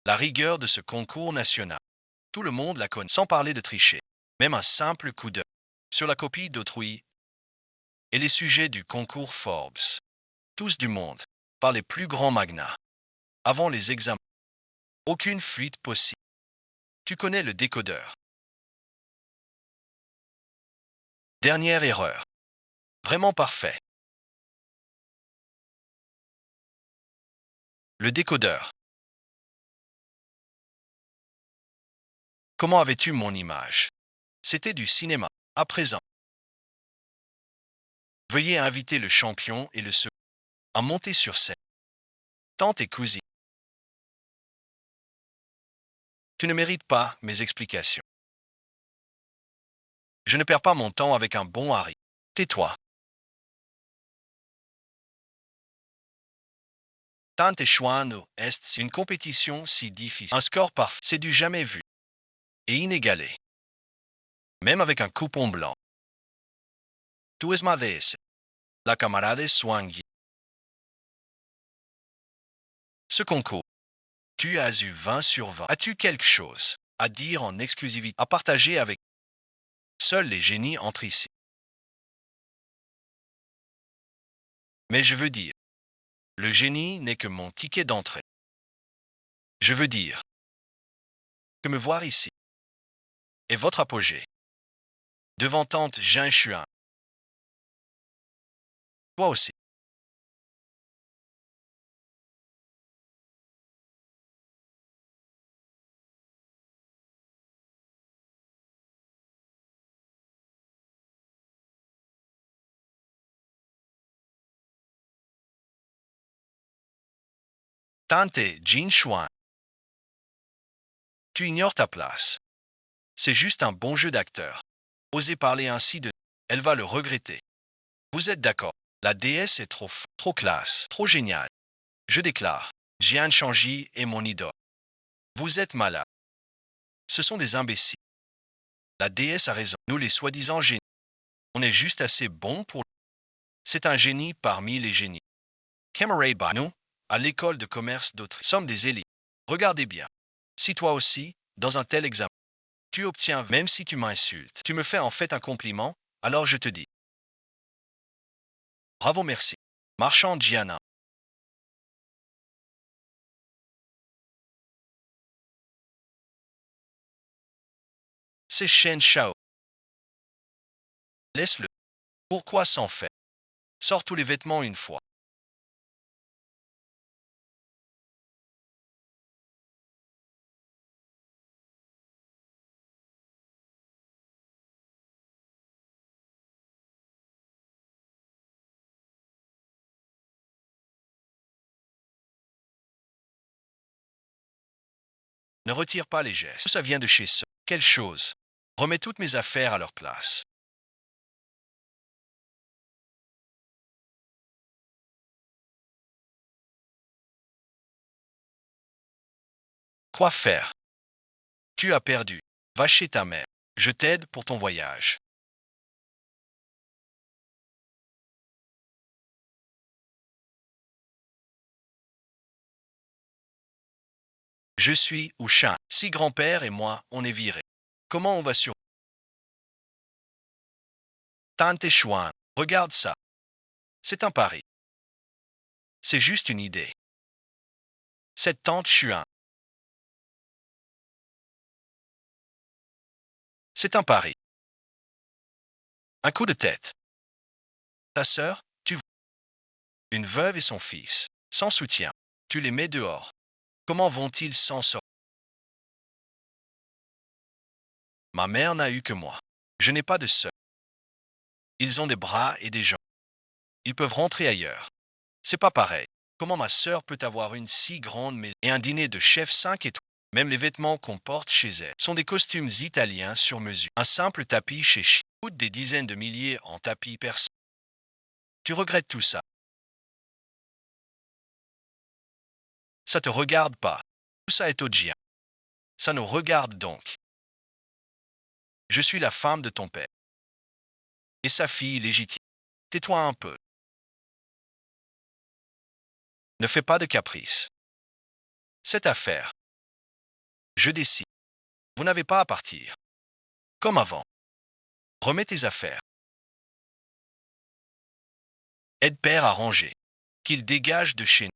La rigueur de ce concours national. Tout le monde la connaît, sans parler de tricher. Même un simple coup d'œil sur la copie d'autrui et les sujets du concours Forbes. Tous du monde, par les plus grands magnats. Avant les examens. Aucune fuite possible. Tu connais le décodeur. Dernière erreur. Vraiment parfait. Le décodeur. Comment avais-tu mon image? C'était du cinéma. À présent, veuillez inviter le champion et le second à monter sur scène. Tante et cousine. Tu ne mérites pas mes explications. Je ne perds pas mon temps avec un bon Harry. Tais-toi. Tante et Chuano est une compétition si difficile. Un score parfait, c'est du jamais vu. Et inégalé. Même avec un coupon blanc. Tu es madesse. La camarade Swangyi. Ce concours, tu as eu 20 sur 20. As-tu quelque chose à dire en exclusivité, à partager avec seuls les génies entrent ici? Mais je veux dire, le génie n'est que mon ticket d'entrée. Je veux dire que me voir ici est votre apogée. Devant tante Jean Chuan. Toi aussi. Tante Jin Chuan. Tu ignores ta place. C'est juste un bon jeu d'acteur. Osez parler ainsi de... Elle va le regretter. Vous êtes d'accord. La déesse est trop classe, trop géniale. Je déclare. Jian Shangji est mon idole. Vous êtes malade. Ce sont des imbéciles. La déesse a raison. Nous les soi-disant génies. On est juste assez bons pour... C'est un génie parmi les génies. Cameray Ba, nous, à l'école de commerce d'Autriche, sommes des élites. Regardez bien. Si toi aussi, dans un tel examen, tu obtiens, même si tu m'insultes, tu me fais en fait un compliment, alors je te dis. Bravo, merci. Marchand Gianna. C'est Shen Shao. Laisse-le. Pourquoi s'en faire? Sors tous les vêtements une fois. Ne retire pas les gestes. Ça vient de chez ce. Quelle chose. Remets toutes mes affaires à leur place. Quoi faire? Tu as perdu. Va chez ta mère. Je t'aide pour ton voyage. Je suis Ushan. Si grand-père et moi, on est virés. Comment on va sur... Tante Chuan. Regarde ça. C'est un pari. C'est juste une idée. Cette tante Chuan. C'est un pari. Un coup de tête. Ta sœur, tu vois. Une veuve et son fils. Sans soutien. Tu les mets dehors. Comment vont-ils s'en sortir? Ma mère n'a eu que moi. Je n'ai pas de sœur. Ils ont des bras et des jambes. Ils peuvent rentrer ailleurs. C'est pas pareil. Comment ma sœur peut avoir une si grande maison et un dîner de chef 5 étoiles? Même les vêtements qu'on porte chez elle sont des costumes italiens sur mesure. Un simple tapis chez Chi coûte des dizaines de milliers en tapis persan. Tu regrettes tout ça. Ça te regarde pas. Tout ça est Ojia. Ça nous regarde donc. Je suis la femme de ton père. Et sa fille légitime. Tais-toi un peu. Ne fais pas de caprice. Cette affaire. Je décide. Vous n'avez pas à partir. Comme avant. Remets tes affaires. Aide père à ranger. Qu'il dégage de chez nous.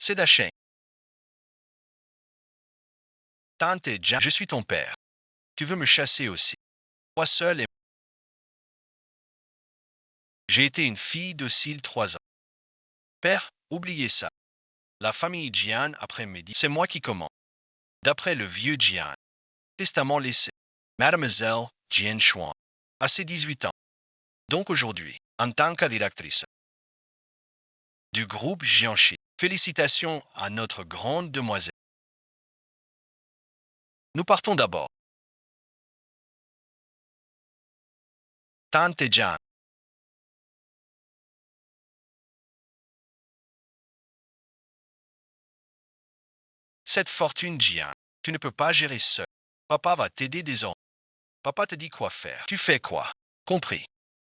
C'est Dacheng. Tante Jan, je suis ton père. Tu veux me chasser aussi. Toi seul et... J'ai été une fille docile 3 ans. Père, oubliez ça. La famille Jian après-midi, c'est moi qui commande. D'après le vieux Jian. Testament laissé. Mademoiselle Jian Chuan. À ses 18 ans. Donc aujourd'hui, en tant que directrice du groupe Jianxi, félicitations à notre grande demoiselle. Nous partons d'abord. Tante Jan. Cette fortune Jian, tu ne peux pas gérer seul. Papa va t'aider désormais. Papa te dit quoi faire. Tu fais quoi? Compris.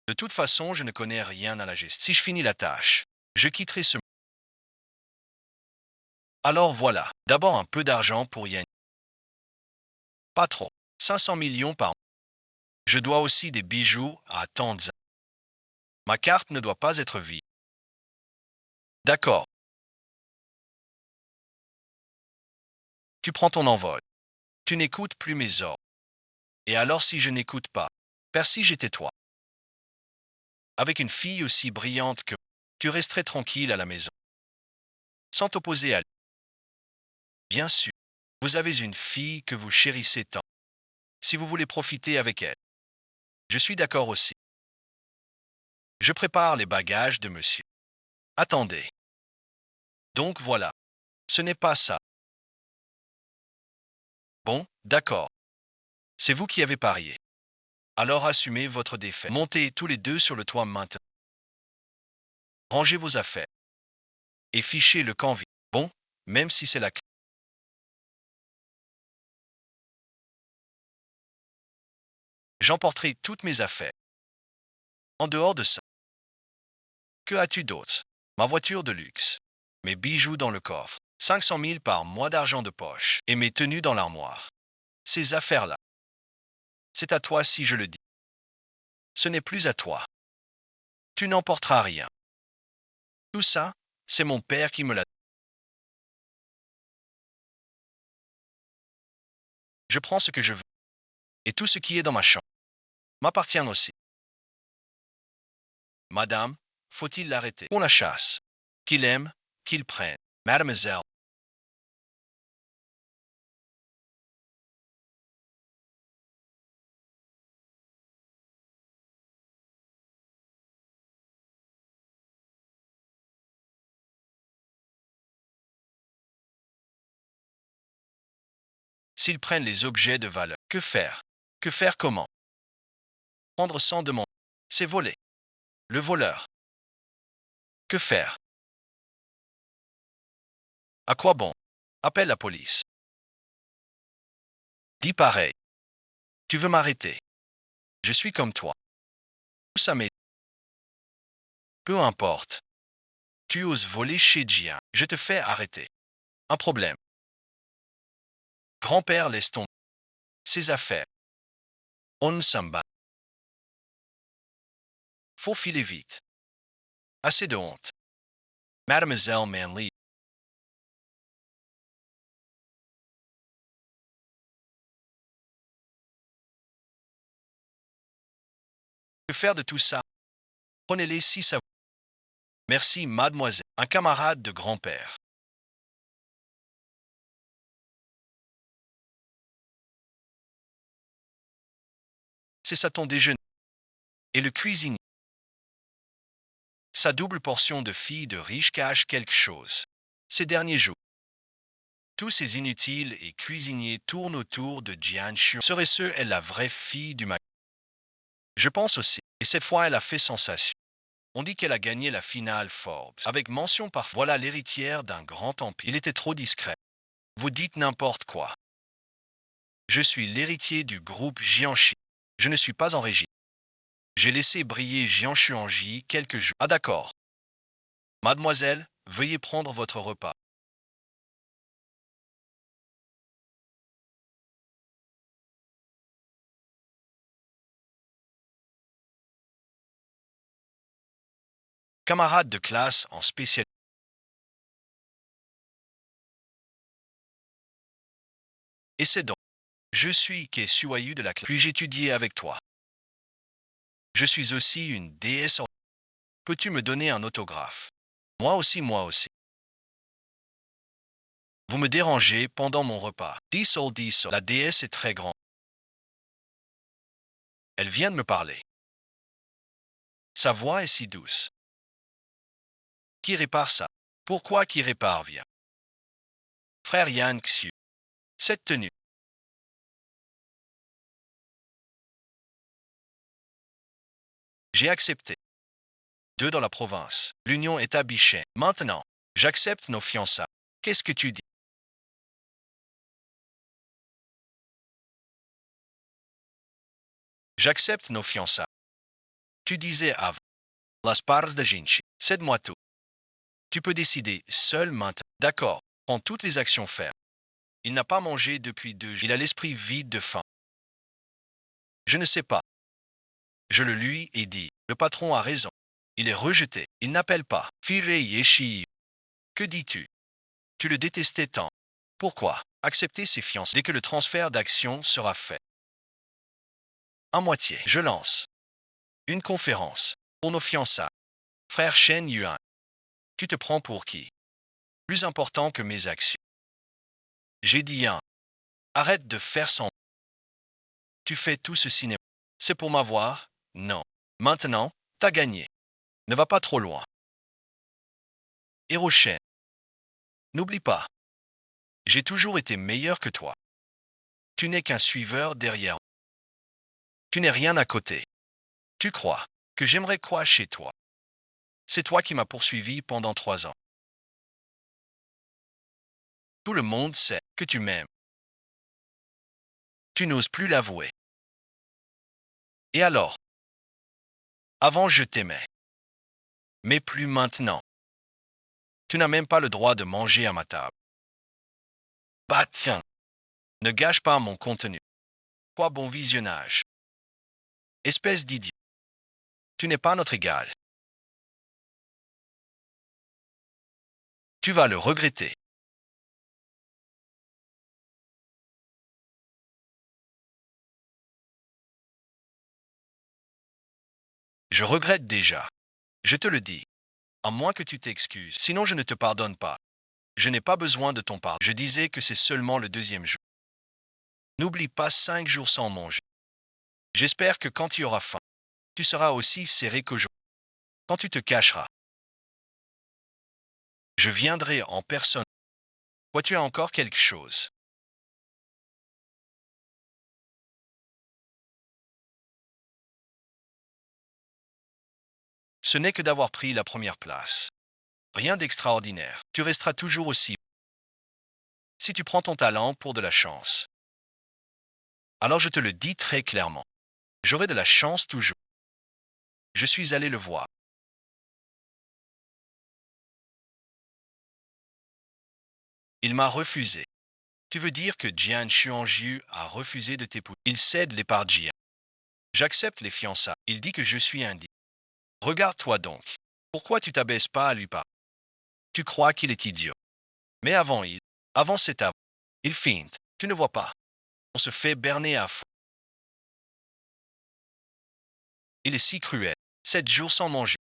De toute façon, je ne connais rien à la gestion. Si je finis la tâche, je quitterai ce... Alors voilà, d'abord un peu d'argent pour Yann. Pas trop. 500 millions par mois. Je dois aussi des bijoux à Tanzan. Ma carte ne doit pas être vide. D'accord. Tu prends ton envol. Tu n'écoutes plus mes ordres. Et alors si je n'écoute pas, Percy, j'étais toi. Avec une fille aussi brillante que tu resterais tranquille à la maison. Sans t'opposer à lui. Bien sûr, vous avez une fille que vous chérissez tant. si vous voulez profiter avec elle. Je suis d'accord aussi. Je prépare les bagages de monsieur. Attendez. Donc voilà. Ce n'est pas ça. Bon, d'accord. C'est vous qui avez parié. Alors assumez votre défaite. Montez tous les deux sur le toit maintenant. Rangez vos affaires. Et fichez le camp vide. Bon, même si c'est la clé. J'emporterai toutes mes affaires. En dehors de ça, que as-tu d'autre? Ma voiture de luxe, mes bijoux dans le coffre, 500 000 par mois d'argent de poche et mes tenues dans l'armoire. Ces affaires-là, c'est à toi si je le dis. Ce n'est plus à toi. Tu n'emporteras rien. Tout ça, c'est mon père qui me l'a. Je prends ce que je veux. Et tout ce qui est dans ma chambre m'appartient aussi. Madame, faut-il l'arrêter? On la chasse. Qu'il aime, qu'il prenne. Mademoiselle. S'ils prennent les objets de valeur, que faire? Que faire comment? Prendre sans demander. C'est voler. Le voleur. Que faire? À quoi bon? Appelle la police. Dis pareil. Tu veux m'arrêter? Je suis comme toi. Ça m'est. Peu importe. Tu oses voler chez Gian. Je te fais arrêter. Un problème. Grand-père laisse tomber ses affaires. On s'en bat. Faut filer vite. Assez de honte. Mademoiselle Manley. Que faire de tout ça? Prenez-les si ça vous. Merci, mademoiselle. Un camarade de grand-père. C'est ça ton déjeuner. Et le cuisinier. Sa double portion de fille de riche cache quelque chose. Ces derniers jours, tous ces inutiles et cuisiniers tournent autour de Jian Shu. Serait-ce elle la vraie fille du magasin? Je pense aussi. Et cette fois, elle a fait sensation. On dit qu'elle a gagné la finale Forbes, avec mention par voilà l'héritière d'un grand empire. Il était trop discret. Vous dites n'importe quoi. Je suis l'héritier du groupe Jianxi. Je ne suis pas en régime. J'ai laissé briller Jianshuangji quelques jours. Ah d'accord. Mademoiselle, veuillez prendre votre repas. Camarade de classe en spécial. Et c'est donc. Je suis Suayu de la classe. Puis-je étudier avec toi? Je suis aussi une déesse. Peux-tu me donner un autographe? Moi aussi, moi aussi. Vous me dérangez pendant mon repas. Diesel, Diesel. La déesse est très grande. Elle vient de me parler. Sa voix est si douce. Qui répare ça? Pourquoi qui répare vient? Frère Yan Xiu. Cette tenue. J'ai accepté. Deux dans la province. L'union est à Bichet. Maintenant, j'accepte nos fiançailles. Qu'est-ce que tu dis? J'accepte nos fiançailles. Tu disais avant. Las parts de Jinchi. Cède-moi tout. Tu peux décider seul maintenant. D'accord. Prends toutes les actions fermes. Il n'a pas mangé depuis 2 jours. Il a l'esprit vide de faim. Je ne sais pas. Je le lui ai dit. Le patron a raison. Il est rejeté. Il n'appelle pas. Fire Yeshi. Que dis-tu? Tu le détestais tant. Pourquoi? Accepter ses fiançailles dès que le transfert d'actions sera fait. À moitié. Je lance une conférence pour nos fiançailles. Frère Shen Yuan. Tu te prends pour qui? Plus important que mes actions. J'ai dit un. Arrête de faire semblant. Tu fais tout ce cinéma. C'est pour m'avoir? Non. Maintenant, t'as gagné. Ne va pas trop loin. Hiroshima. N'oublie pas. J'ai toujours été meilleur que toi. Tu n'es qu'un suiveur derrière. Tu n'es rien à côté. Tu crois que j'aimerais quoi chez toi? C'est toi qui m'as poursuivi pendant 3 ans. Tout le monde sait que tu m'aimes. Tu n'oses plus l'avouer. Et alors? Avant, je t'aimais. Mais plus maintenant. Tu n'as même pas le droit de manger à ma table. Bah tiens, ne gâche pas mon contenu. Quoi bon visionnage. Espèce d'idiot. Tu n'es pas notre égal. Tu vas le regretter. Je regrette déjà. Je te le dis. À moins que tu t'excuses. Sinon, je ne te pardonne pas. Je n'ai pas besoin de ton pardon. Je disais que c'est seulement le deuxième jour. N'oublie pas 5 jours sans manger. J'espère que quand tu auras faim, tu seras aussi serré qu'aujourd'hui. Quand tu te cacheras, je viendrai en personne. Toi, tu as encore quelque chose. Ce n'est que d'avoir pris la première place. Rien d'extraordinaire. Tu resteras toujours aussi. Si tu prends ton talent pour de la chance. Alors je te le dis très clairement. J'aurai de la chance toujours. Je suis allé le voir. Il m'a refusé. Tu veux dire que Jian Xuanjiu a refusé de t'épouser? Il cède les parts Jian. J'accepte les fiançailles. Il dit que je suis indigne. Regarde-toi donc. Pourquoi tu t'abaisses pas à lui parler? Tu crois qu'il est idiot. Mais avant c'est avant. Il feinte. Tu ne vois pas. On se fait berner à fond. Il est si cruel. 7 jours sans manger.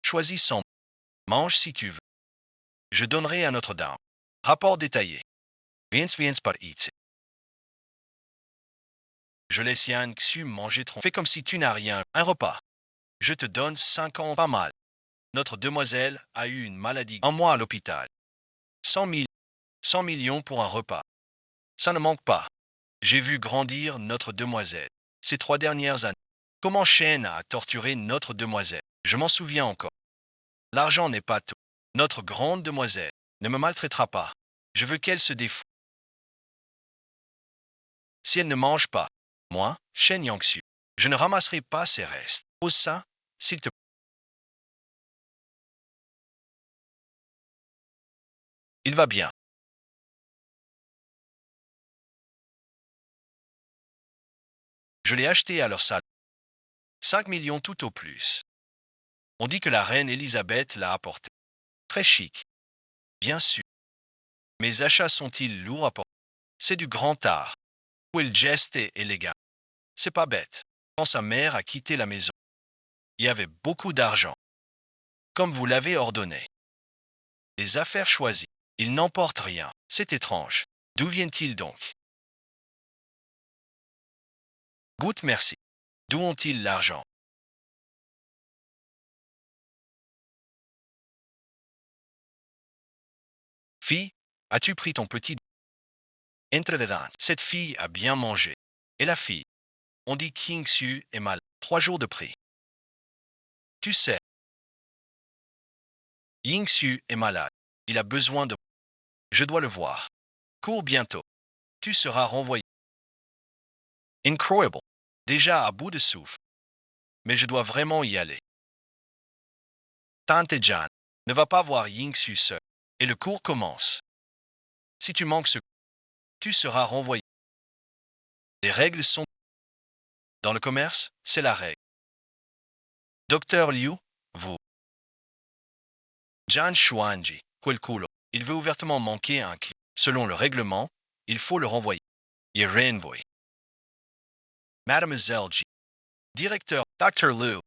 Choisis sans. Mange si tu veux. Je donnerai à Notre-Dame. Rapport détaillé. Viens par it. Je laisse Yang Xu manger trop. Fais comme si tu n'as rien. Un repas. Je te donne 5 ans, pas mal. Notre demoiselle a eu une maladie. Un mois à l'hôpital. 100 000. 100 millions pour un repas. Ça ne manque pas. J'ai vu grandir notre demoiselle. Ces 3 dernières années. Comment Shen a torturé notre demoiselle. Je m'en souviens encore. L'argent n'est pas tout. Notre grande demoiselle ne me maltraitera pas. Je veux qu'elle se défoue. Si elle ne mange pas, moi, Shen Yangsu, je ne ramasserai pas ses restes. Pose ça, s'il te plaît. Il va bien. Je l'ai acheté à leur salle. 5 millions tout au plus. On dit que la reine Elisabeth l'a apporté. Très chic. Bien sûr. Mes achats sont-ils lourds à porter? C'est du grand art. Où le geste est élégant. C'est pas bête. Quand sa mère a quitté la maison, il y avait beaucoup d'argent. Comme vous l'avez ordonné. Les affaires choisies. Ils n'emportent rien. C'est étrange. D'où viennent-ils donc? Goûte merci. D'où ont-ils l'argent? Fille, as-tu pris ton petit? Entre dedans. Cette fille a bien mangé. Et la fille? On dit King Su est mal. 3 jours de prix. Tu sais, Ying Su est malade. Il a besoin de. Je dois le voir. Cours bientôt. Tu seras renvoyé. Incroyable. Déjà à bout de souffle. Mais je dois vraiment y aller. Tante Jan ne va pas voir Ying Su seul. Et le cours commence. Si tu manques ce cours, tu seras renvoyé. Les règles sont. Dans le commerce, c'est la règle. Docteur Liu, vous. Jan Xuanji, quel culo. Il veut ouvertement manquer un client. Selon le règlement, il faut le renvoyer. Il renvoie. Mademoiselle G. Directeur, Dr. Liu.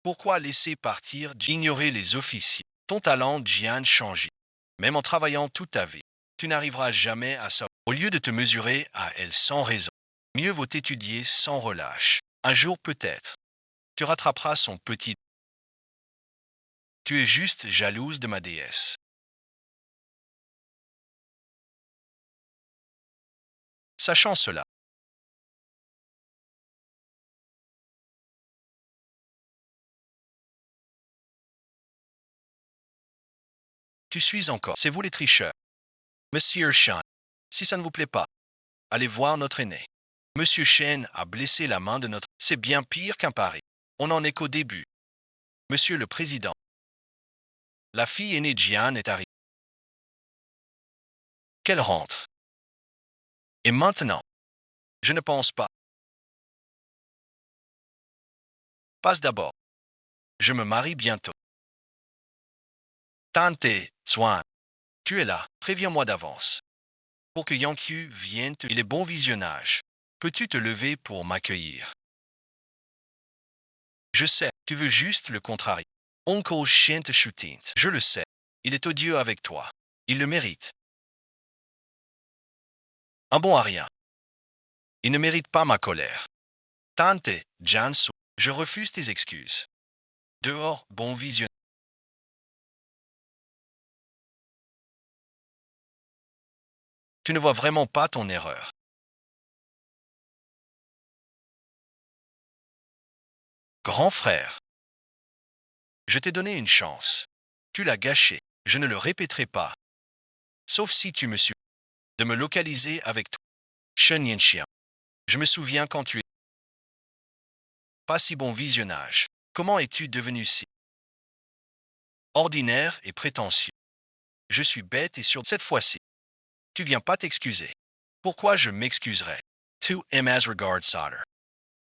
Pourquoi laisser partir, ignorer les officiers? Ton talent, Jian, change. Même en travaillant toute ta vie, tu n'arriveras jamais à ça. Au lieu de te mesurer à elle sans raison, mieux vaut t'étudier sans relâche. Un jour peut-être, tu rattraperas son petit. Tu es juste jalouse de ma déesse. Sachant cela, tu suis encore. C'est vous les tricheurs. Monsieur Shen, si ça ne vous plaît pas, allez voir notre aîné. Monsieur Shen a blessé la main de notre. C'est bien pire qu'un pari. On n'en est qu'au début. Monsieur le Président, la fille aînée Jian est arrivée. Qu'elle rentre. Et maintenant, je ne pense pas. Passe d'abord. Je me marie bientôt. Tante, soin. Tu es là. Préviens-moi d'avance. Pour que Yankyu vienne te... Il est bon visionnage. Peux-tu te lever pour m'accueillir? Je sais, tu veux juste le contrarier. Oncle Shen te shooting. Je le sais. Il est odieux avec toi. Il le mérite. Un bon à rien. Il ne mérite pas ma colère. Tante, Jansu, je refuse tes excuses. Dehors, bon vision. Tu ne vois vraiment pas ton erreur. Grand frère, je t'ai donné une chance. Tu l'as gâché. Je ne le répéterai pas. Sauf si tu me suis de me localiser avec toi. Shen Yanxian. Je me souviens quand tu es pas si bon visionnage. Comment es-tu devenu si ordinaire et prétentieux? Je suis bête et sur cette fois-ci. Tu viens pas t'excuser. Pourquoi je m'excuserais? To him as regards Sauter.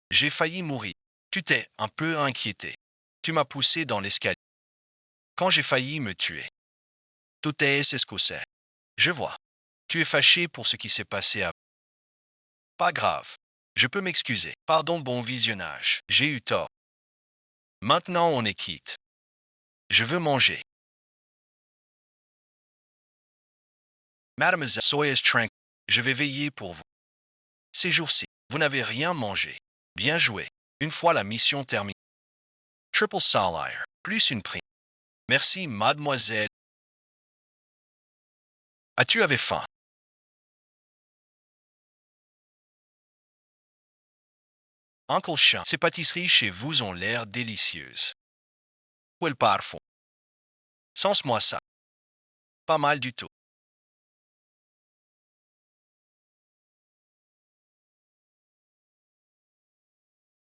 J'ai failli mourir. Tu t'es un peu inquiété. Tu m'as poussé dans l'escalier. Quand j'ai failli me tuer. Tout est ce que c'est. Je vois. Tu es fâché pour ce qui s'est passé à... Pas grave. Je peux m'excuser. Pardon, bon visionnage. J'ai eu tort. Maintenant on est quitte. Je veux manger. Mademoiselle, soyez tranquille. Je vais veiller pour vous. Ces jours-ci, vous n'avez rien mangé. Bien joué. Une fois la mission terminée. Triple salaire, plus une prime. Merci, mademoiselle. As-tu avais faim? Uncle Chat, ces pâtisseries chez vous ont l'air délicieuses. Où est le parfum? Sens-moi ça. Pas mal du tout.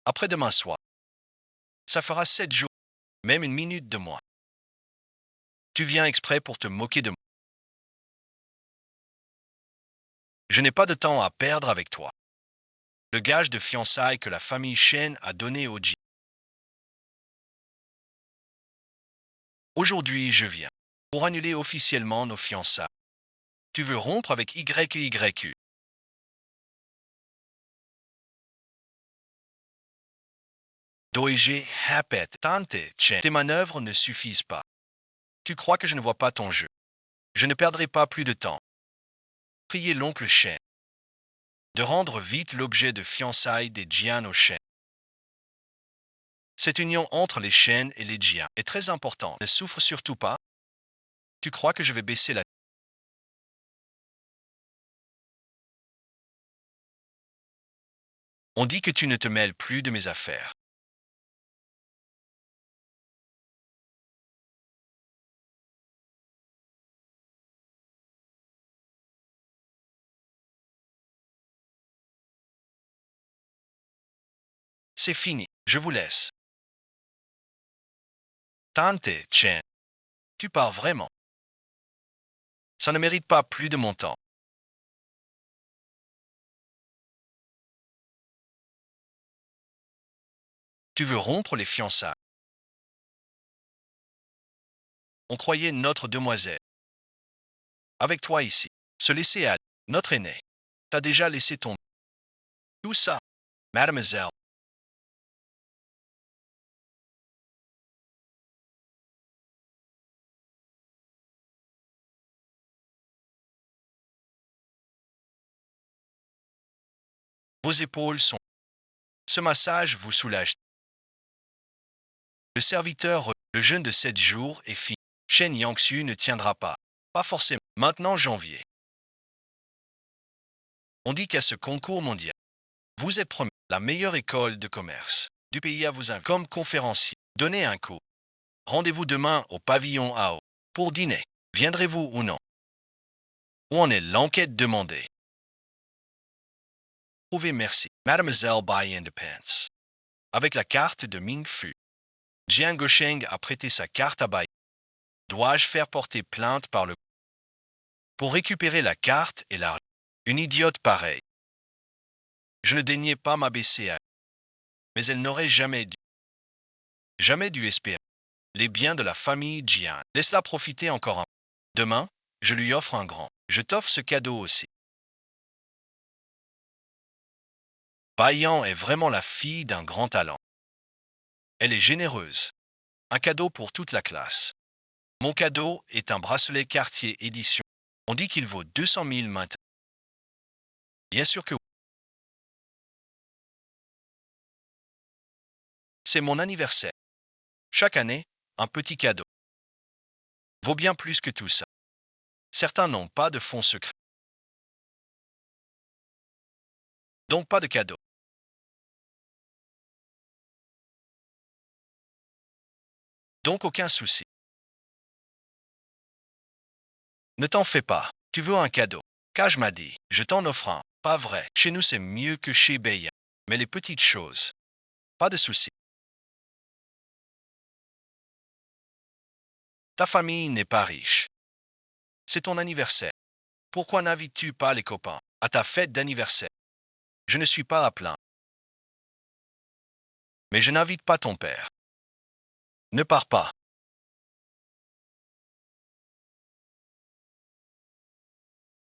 Après-demain soir. Ça fera 7 jours. Même une minute de moi. Tu viens exprès pour te moquer de moi. Je n'ai pas de temps à perdre avec toi. Le gage de fiançailles que la famille Shen a donné au Ji. Aujourd'hui, je viens. Pour annuler officiellement nos fiançailles. Tu veux rompre avec YYU. Doege, Hapet, Tante, Chen. Tes manœuvres ne suffisent pas. Tu crois que je ne vois pas ton jeu. Je ne perdrai pas plus de temps. Priez l'oncle Shen de rendre vite l'objet de fiançailles des Jian aux Shen. Cette union entre les Shen et les Jian est très importante. Ne souffre surtout pas. Tu crois que je vais baisser la... On dit que tu ne te mêles plus de mes affaires. C'est fini. Je vous laisse. Tante, Chen. Tu pars vraiment. Ça ne mérite pas plus de mon temps. Tu veux rompre les fiançailles. On croyait notre demoiselle. Avec toi ici. Se laisser aller. Notre aîné. T'as déjà laissé tomber. Tout ça, mademoiselle. Vos épaules sont... Ce massage vous soulage. Le serviteur, le jeûne de 7 jours est fini. Shen Yangsu ne tiendra pas. Pas forcément. Maintenant janvier. On dit qu'à ce concours mondial, vous êtes promis la meilleure école de commerce du pays à vous inviter comme conférencier. Donnez un cours. Rendez-vous demain au pavillon AO pour dîner. Viendrez-vous ou non? Où en est l'enquête demandée? Trouvez merci. Mademoiselle Bai Independence. Avec la carte de Ming Fu. Jiang Gosheng a prêté sa carte à Bai. Dois-je faire porter plainte par le... Pour récupérer la carte et la... Une idiote pareille. Je ne daignais pas m'abaisser à... Mais elle n'aurait jamais dû espérer les biens de la famille Jian. Laisse-la profiter encore un peu. Demain, je lui offre un grand. Je t'offre ce cadeau aussi. Baiyan est vraiment la fille d'un grand talent. Elle est généreuse. Un cadeau pour toute la classe. Mon cadeau est un bracelet Cartier édition. On dit qu'il vaut 200 000 maintenant. Bien sûr que oui. C'est mon anniversaire. Chaque année, un petit cadeau. Vaut bien plus que tout ça. Certains n'ont pas de fonds secrets. Donc pas de cadeau. Donc aucun souci. Ne t'en fais pas. Tu veux un cadeau. Kaj m'a dit, je t'en offre un. Pas vrai. Chez nous c'est mieux que chez Beya. Mais les petites choses. Pas de souci. Ta famille n'est pas riche. C'est ton anniversaire. Pourquoi n'invites-tu pas les copains à ta fête d'anniversaire? Je ne suis pas à plaindre. Mais je n'invite pas ton père. Ne pars pas.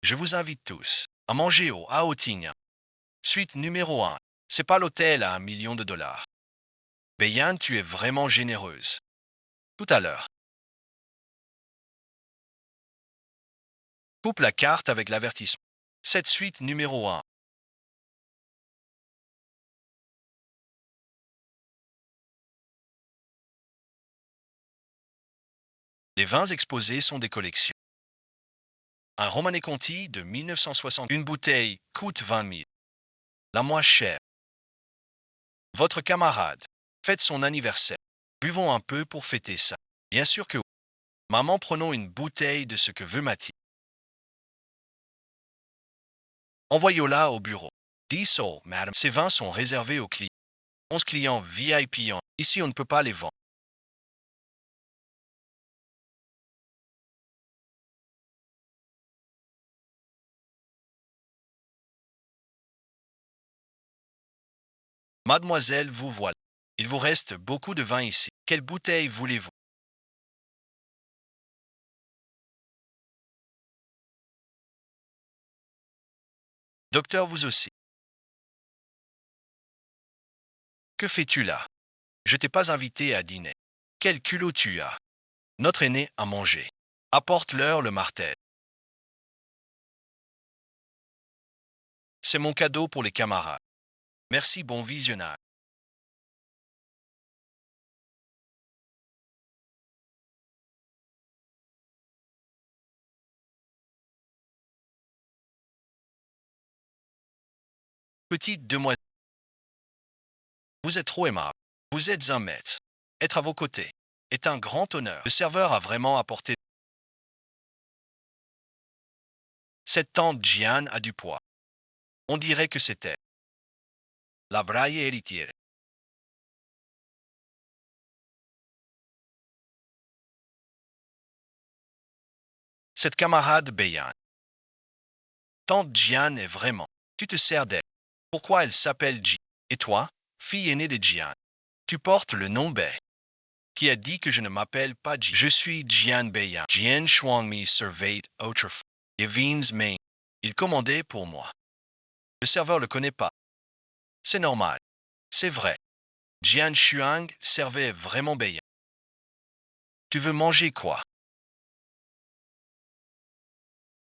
Je vous invite tous à manger au Aoting. Suite numéro 1. C'est pas l'hôtel à 1 million de dollars. Beyan, tu es vraiment généreuse. Tout à l'heure. Coupe la carte avec l'avertissement. Cette suite numéro 1. Les vins exposés sont des collections. Un Romanée Conti de 1960. Une bouteille coûte 20 000. La moins chère. Votre camarade fête son anniversaire. Buvons un peu pour fêter ça. Bien sûr que oui. Maman, prenons une bouteille de ce que veut Mathilde. Envoyons-la au bureau. 10 so, madame. Ces vins sont réservés aux clients. 11 clients VIP. Ici, on ne peut pas les vendre. Mademoiselle, vous voilà. Il vous reste beaucoup de vin ici. Quelle bouteille voulez-vous? Docteur, vous aussi. Que fais-tu là? Je t'ai pas invité à dîner. Quel culot tu as? Notre aîné a mangé. Apporte-leur le martel. C'est mon cadeau pour les camarades. Merci, bon visionnage. Petite demoiselle, vous êtes trop aimable. Vous êtes un maître. Être à vos côtés est un grand honneur. Le serveur a vraiment apporté. Cette tante Jian a du poids. On dirait que c'était la braille héritière. Cette camarade Beyan. Tante Jian est vraiment. Tu te sers d'elle. Pourquoi elle s'appelle Ji? Et toi, fille aînée de Jian, tu portes le nom Bei. Qui a dit que je ne m'appelle pas Ji? Je suis Jian Beyan. Jian Shuang Mi surveilled autrefois. Yevins Main. Il commandait pour moi. Le serveur le connaît pas. C'est normal. C'est vrai. Jian Shuang servait vraiment bien. Tu veux manger quoi?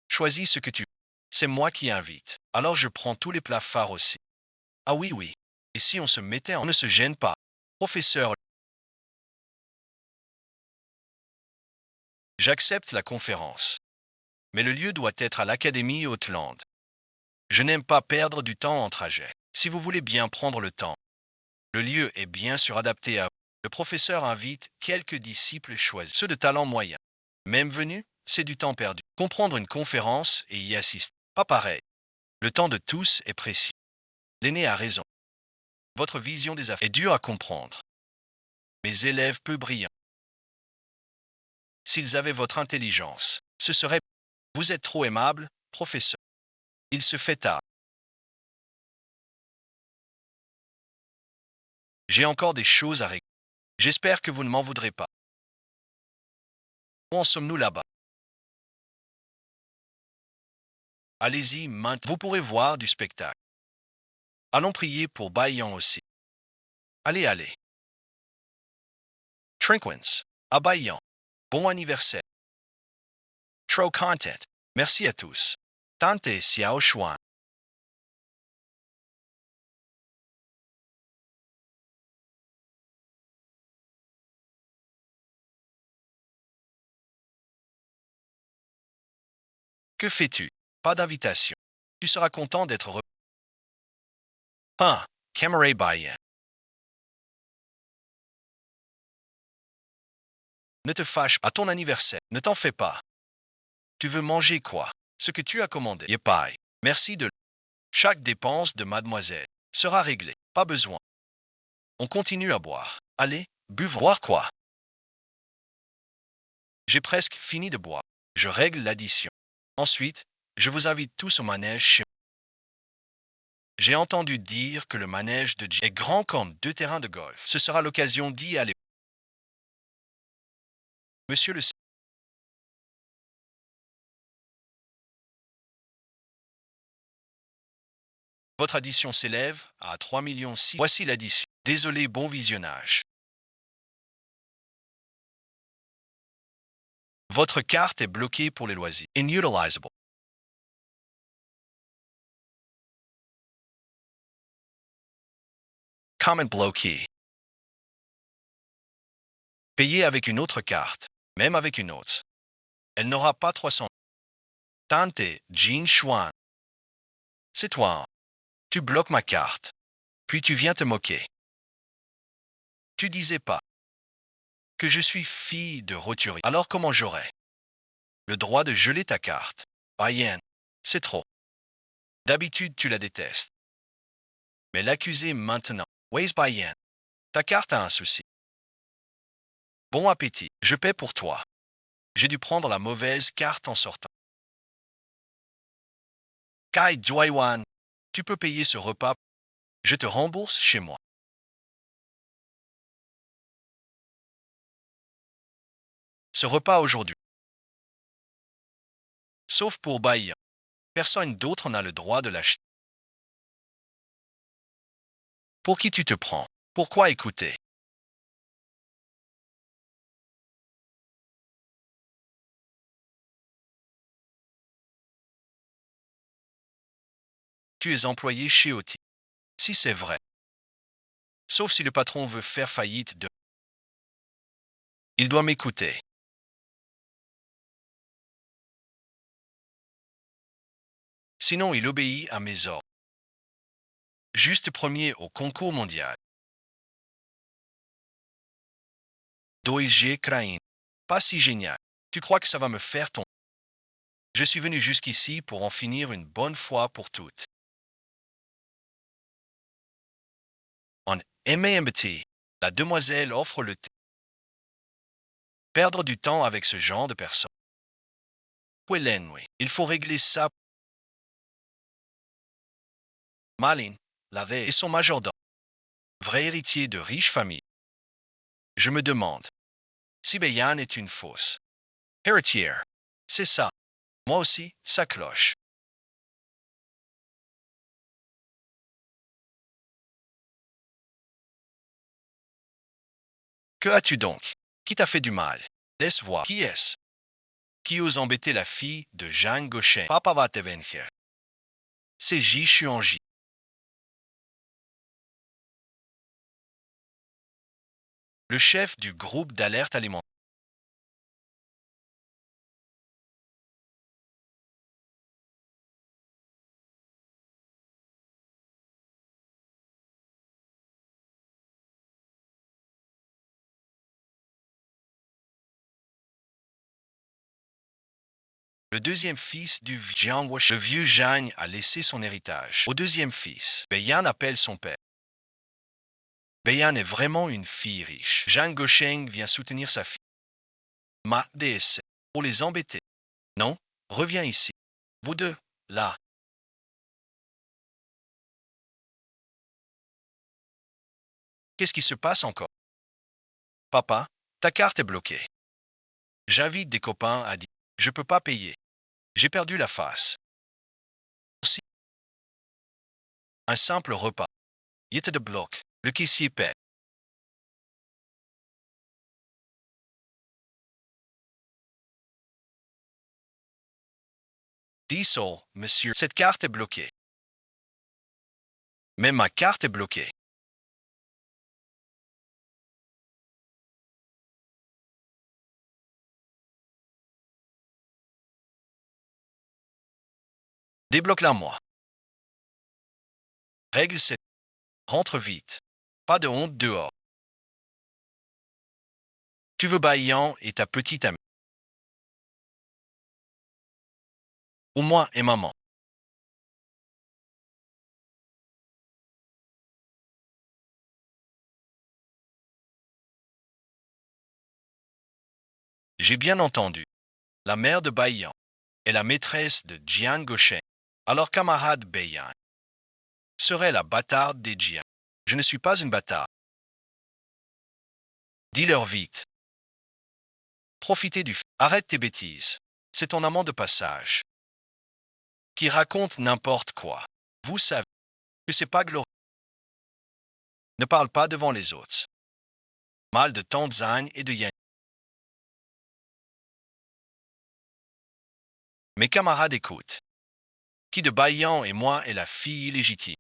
Choisis ce que tu veux. C'est moi qui invite. Alors je prends tous les plats phares aussi. Ah oui, oui. Et si on se mettait on ne se gêne pas. Professeur, j'accepte la conférence. Mais le lieu doit être à l'Académie Hautland. Je n'aime pas perdre du temps en trajet. Si vous voulez bien prendre le temps, le lieu est bien sûr adapté à vous. Le professeur invite quelques disciples choisis, ceux de talent moyen. Même venus, c'est du temps perdu. Comprendre une conférence et y assister, pas pareil. Le temps de tous est précieux. L'aîné a raison. Votre vision des affaires est dure à comprendre. Mes élèves peu brillants. S'ils avaient votre intelligence, ce serait... Vous êtes trop aimable, professeur. Il se fait tard. J'ai encore des choses à régler. J'espère que vous ne m'en voudrez pas. Où en sommes-nous là-bas? Allez-y maintenant. Vous pourrez voir du spectacle. Allons prier pour Bayan aussi. Allez, allez. Trinquins, à Bayan. Bon anniversaire. Trop content. Merci à tous. Tante Xiao Xuan. Que fais-tu? Pas d'invitation. Tu seras content d'être re... Hein, Cameray Bayan. Ne te fâche pas à ton anniversaire. Ne t'en fais pas. Tu veux manger quoi? Ce que tu as commandé. Yepai. Merci de... Chaque dépense de mademoiselle sera réglée. Pas besoin. On continue à boire. Allez, buvons. Boire quoi? J'ai presque fini de boire. Je règle l'addition. Ensuite, je vous invite tous au manège chez moi. J'ai entendu dire que le manège de J est grand comme 2 terrains de golf. Ce sera l'occasion d'y aller. Monsieur le... Votre addition s'élève à 3,6 millions. Voici l'addition. Désolé, bon visionnage. Votre carte est bloquée pour les loisirs. Inutilisable. Comment bloqué? Payez avec une autre carte, même avec une autre. Elle n'aura pas 300. Tante Jean Chuan. C'est toi. Hein. Tu bloques ma carte. Puis tu viens te moquer. Tu disais pas que je suis fille de roturier. Alors comment j'aurais le droit de geler ta carte? Bayen, c'est trop. D'habitude, tu la détestes. Mais l'accuser maintenant. Waze Bayen, ta carte a un souci. Bon appétit. Je paie pour toi. J'ai dû prendre la mauvaise carte en sortant. Kai Juaiwan, tu peux payer ce repas. Je te rembourse chez moi. Ce repas aujourd'hui. Sauf pour Bayen. Personne d'autre n'a le droit de l'acheter. Pour qui tu te prends? Pourquoi écouter? Tu es employé chez Oti. Si c'est vrai. Sauf si le patron veut faire faillite de... Il doit m'écouter. Sinon, il obéit à mes ordres. Juste premier au concours mondial. Doige Krain. Pas si génial. Tu crois que ça va me faire ton... Je suis venu jusqu'ici pour en finir une bonne fois pour toutes. En MMT, la demoiselle offre le thé. Perdre du temps avec ce genre de personnes. Il faut régler ça. Malin, la veille, et son majordome. Vrai héritier de riche famille. Je me demande si Bayan est une fausse héritière. C'est ça. Moi aussi, ça cloche. Que as-tu donc? Qui t'a fait du mal? Laisse voir. Qui est-ce? Qui ose embêter la fille de Jeanne Gauchen? Papa va te venir. C'est J. Chuanji. Le chef du groupe d'alerte alimentaire. Le deuxième fils du Jiang Wash, le vieux Jeanne, a laissé son héritage au deuxième fils. Beiyan appelle son père. Beiyan est vraiment une fille riche. Jeanne Gaucheng vient soutenir sa fille. Ma déesse, pour les embêter. Non, reviens ici. Vous deux, là. Qu'est-ce qui se passe encore? Papa, ta carte est bloquée. J'invite des copains à dire, je peux pas payer. J'ai perdu la face. Aussi, un simple repas. Yete de bloc. Le caissier paie. Dis oh, monsieur, cette carte est bloquée. Mais ma carte est bloquée. Débloque-la moi. Règle 7. Rentre vite. Pas de honte dehors. Tu veux Baillan et ta petite amie. Ou moi et maman. J'ai bien entendu. La mère de Baillan est la maîtresse de Jian Gauchen. Alors camarade Baillan serait la bâtarde des Jian. Je ne suis pas une bâtarde. Dis-leur vite. Profitez du... Arrête tes bêtises. C'est ton amant de passage. Qui raconte n'importe quoi. Vous savez que c'est pas glorieux. Ne parle pas devant les autres. Mal de Tanzane et de Yann. Mes camarades écoutent. Qui de Baillan et moi est la fille illégitime?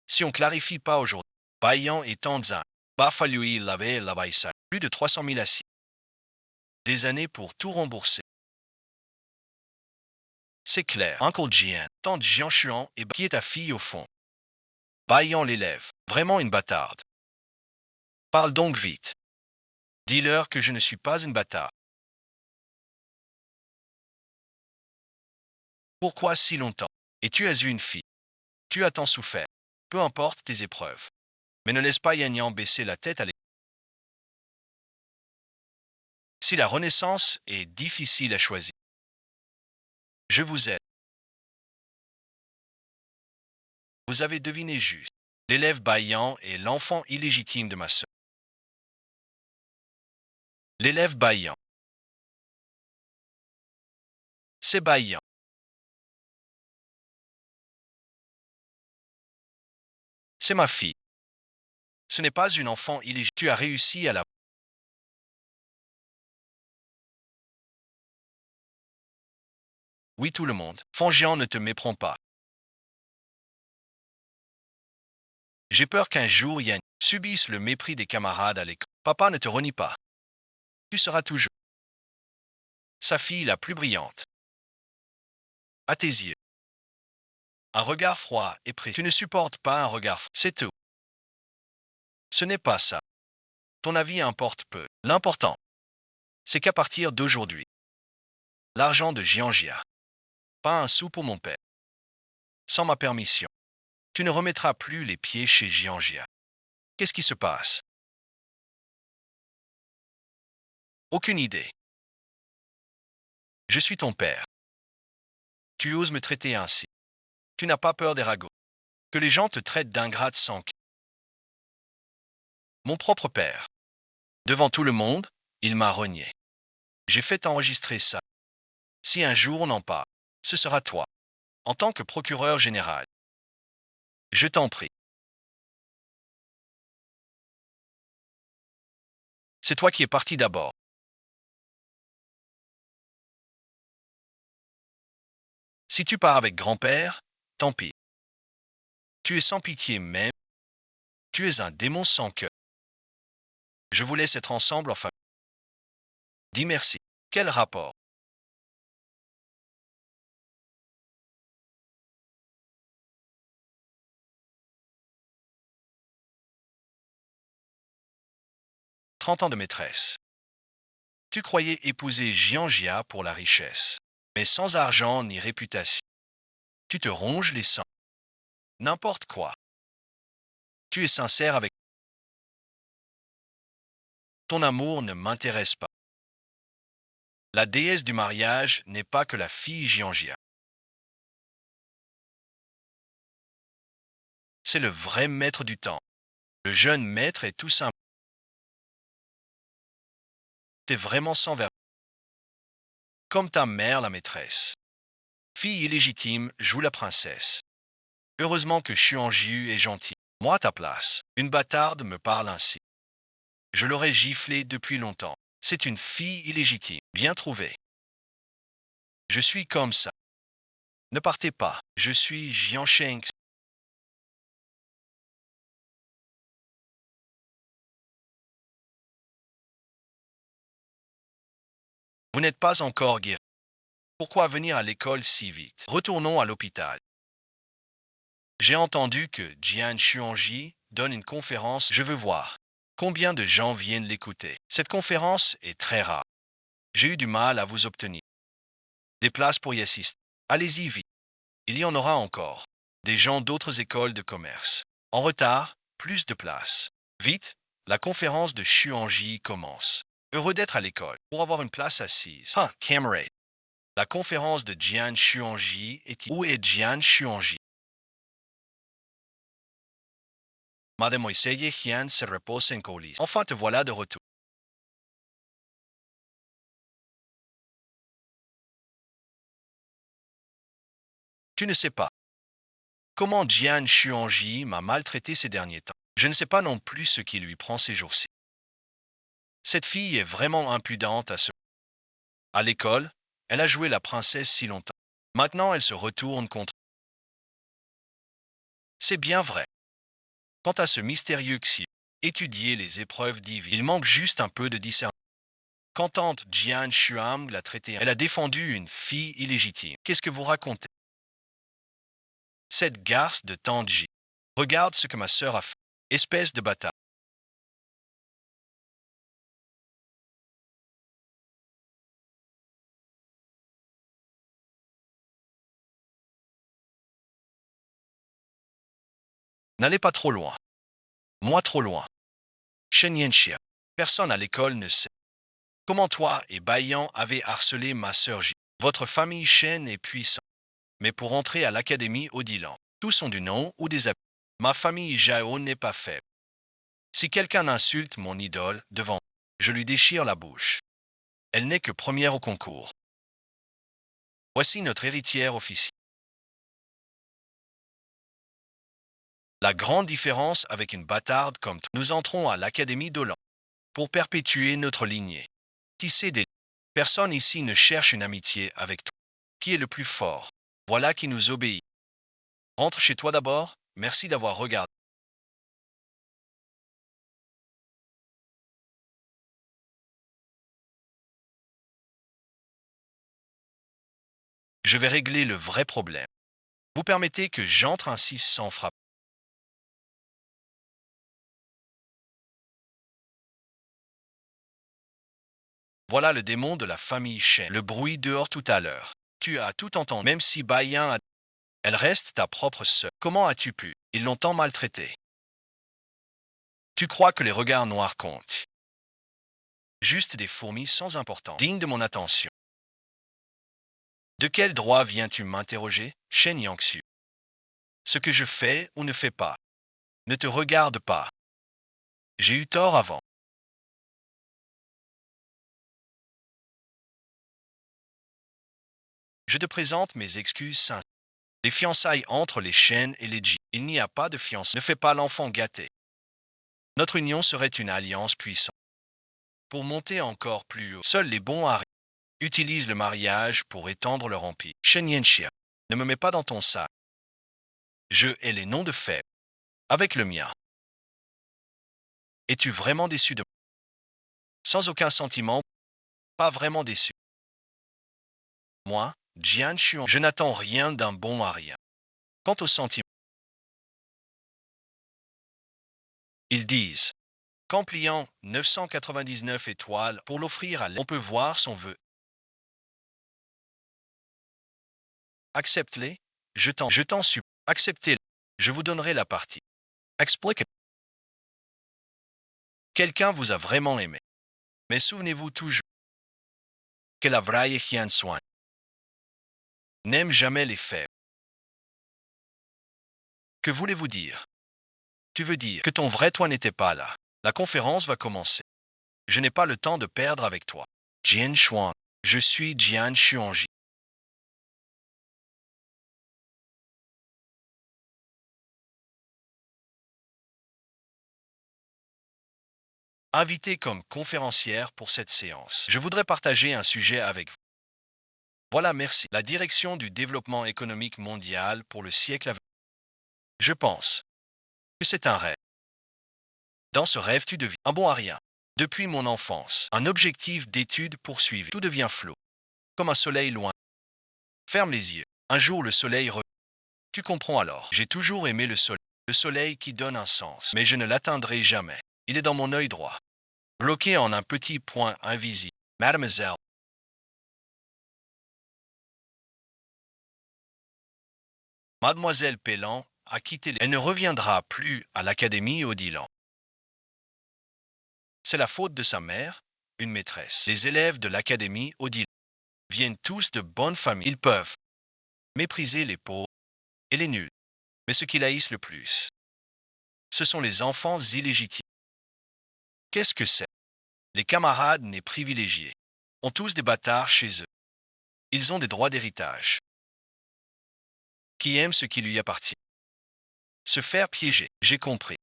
Si on clarifie pas aujourd'hui, Baillan et Tanzane, bah fallu laver la baïsa. Plus de 300 000 assises. Des années pour tout rembourser. C'est clair. Uncle Jian, tante Jian Chuan et qui est ta fille au fond? Baillan l'élève. Vraiment une bâtarde. Parle donc vite. Dis-leur que je ne suis pas une bâtarde. Pourquoi si longtemps? Et tu as eu une fille. Tu as tant souffert. Peu importe tes épreuves. Mais ne laisse pas Yanyan baisser la tête à l'école. Si la renaissance est difficile à choisir, je vous aide. Vous avez deviné juste. L'élève Baillan est l'enfant illégitime de ma sœur. L'élève Baillan. C'est Baillan. C'est ma fille. Ce n'est pas une enfant illégitime. Tu as réussi à la... Oui, tout le monde. Fangian ne te méprend pas. J'ai peur qu'un jour Yann subisse le mépris des camarades à l'école. Papa ne te renie pas. Tu seras toujours sa fille la plus brillante. À tes yeux. Un regard froid et précis. Tu ne supportes pas un regard froid. C'est tout. Ce n'est pas ça. Ton avis importe peu. L'important, c'est qu'à partir d'aujourd'hui, l'argent de Giangia, pas un sou pour mon père. Sans ma permission, tu ne remettras plus les pieds chez Giangia. Qu'est-ce qui se passe? Aucune idée. Je suis ton père. Tu oses me traiter ainsi. Tu n'as pas peur des ragots. Que les gens te traitent d'ingrate sans que... Mon propre père. Devant tout le monde, il m'a renié. J'ai fait enregistrer ça. Si un jour on en parle, ce sera toi, en tant que procureur général. Je t'en prie. C'est toi qui es parti d'abord. Si tu pars avec grand-père, tant pis. Tu es sans pitié même, tu es un démon sans cœur. Je vous laisse être ensemble en famille. Dis merci. Quel rapport? 30 ans de maîtresse. Tu croyais épouser Giangia pour la richesse, mais sans argent ni réputation. Tu te ronges les sangs. N'importe quoi. Tu es sincère avec ton amour ne m'intéresse pas. La déesse du mariage n'est pas que la fille Giangia. C'est le vrai maître du temps. Le jeune maître est tout simple. T'es vraiment sans vertu. Comme ta mère la maîtresse. Fille illégitime joue la princesse. Heureusement que Xuanjiu est gentil. Moi à ta place, une bâtarde me parle ainsi. Je l'aurais giflée depuis longtemps. C'est une fille illégitime. Bien trouvée. Je suis comme ça. Ne partez pas. Je suis Jiansheng. Vous n'êtes pas encore guéri. Pourquoi venir à l'école si vite? Retournons à l'hôpital. J'ai entendu que Jian Xuanji donne une conférence. Je veux voir. Combien de gens viennent l'écouter? Cette conférence est très rare. J'ai eu du mal à vous obtenir des places pour y assister. Allez-y vite. Il y en aura encore. Des gens d'autres écoles de commerce. En retard, plus de places. Vite, la conférence de Xuanji commence. Heureux d'être à l'école pour avoir une place assise. Ah, camarade. La conférence de Jian Xuanji est... Où est Jian Xuanji? Mademoiselle Hian se repose en coulisses. Enfin te voilà de retour. Tu ne sais pas comment Jian Xuanji m'a maltraité ces derniers temps. Je ne sais pas non plus ce qui lui prend ces jours-ci. Cette fille est vraiment impudente à ce... À l'école, elle a joué la princesse si longtemps. Maintenant, elle se retourne contre... C'est bien vrai. Quant à ce mystérieux Xi, étudier les épreuves divines, il manque juste un peu de discernement. Quand tante Jian Xuang l'a traitée, elle a défendu une fille illégitime. Qu'est-ce que vous racontez? Cette garce de tante Ji. Regarde ce que ma sœur a fait. Espèce de bâtard. N'allez pas trop loin. Moi trop loin. Shen Yanxia. Personne à l'école ne sait. Comment toi et Baiyan avez harcelé ma sœur Ji. Votre famille Shen est puissante. Mais pour entrer à l'académie Odilan, tous ont du nom ou des habits. Ma famille Jao n'est pas faible. Si quelqu'un insulte mon idole devant moi, je lui déchire la bouche. Elle n'est que première au concours. Voici notre héritière officielle. La grande différence avec une bâtarde comme toi. Nous entrons à l'académie d'Olan pour perpétuer notre lignée. Tisser des... Personne ici ne cherche une amitié avec toi. Qui est le plus fort? Voilà qui nous obéit. Rentre chez toi d'abord. Merci d'avoir regardé. Je vais régler le vrai problème. Vous permettez que j'entre ainsi sans frappe. Voilà le démon de la famille Shen. Le bruit dehors tout à l'heure. Tu as tout entendu, même si Baiyan a... Elle reste ta propre sœur. Comment as-tu pu? Ils l'ont tant maltraitée. Tu crois que les regards noirs comptent? Juste des fourmis sans importance, dignes de mon attention. De quel droit viens-tu m'interroger, Shen Yangxu? Ce que je fais ou ne fais pas ne te regarde pas. J'ai eu tort avant. Je te présente mes excuses sincères. Les fiançailles entre les Shen et les Ji. Il n'y a pas de fiançailles. Ne fais pas l'enfant gâté. Notre union serait une alliance puissante. pour monter encore plus haut. Seuls les bons haris utilisent le mariage pour étendre leur empire. Shen Yanxia, ne me mets pas dans ton sac. Je hais les noms de faibles. Avec le mien. Es-tu vraiment déçu de moi? Sans aucun sentiment, pas vraiment déçu. Moi, Jian Xuan, je n'attends rien d'un bon arien. Quant aux sentiments, ils disent qu'en pliant 999 étoiles pour l'offrir à on peut voir son vœu. Accepte-les, je t'en supplie. Acceptez-les, je vous donnerai la partie. Explique. Quelqu'un vous a vraiment aimé. Mais souvenez-vous toujours que la vraie Jian Xuan n'aime jamais les faibles. Que voulez-vous dire? Tu veux dire que ton vrai toi n'était pas là. La conférence va commencer. Je n'ai pas le temps de perdre avec toi. Jian Xuan, je suis Jian Xuanji. Invité comme conférencière pour cette séance. Je voudrais partager un sujet avec vous. Voilà, merci. La direction du développement économique mondial pour le siècle à venir. Je pense que c'est un rêve. Dans ce rêve, tu deviens un bon à rien. Depuis mon enfance, un objectif d'étude poursuivi. Tout devient flot, comme un soleil loin. Ferme les yeux. Un jour, le soleil revient. Tu comprends alors. J'ai toujours aimé le soleil qui donne un sens, mais je ne l'atteindrai jamais. Il est dans mon œil droit, bloqué en un petit point invisible. Mademoiselle, Mademoiselle Pellan a quitté. Elle ne reviendra plus à l'Académie Odilon. C'est la faute de sa mère, une maîtresse. Les élèves de l'Académie Odilon viennent tous de bonnes familles. Ils peuvent mépriser les pauvres et les nuls. Mais ce qu'ils haïssent le plus, ce sont les enfants illégitimes. Qu'est-ce que c'est? Les camarades nés privilégiés ont tous des bâtards chez eux. Ils ont des droits d'héritage. Qui aime ce qui lui appartient? Se faire piéger, j'ai compris.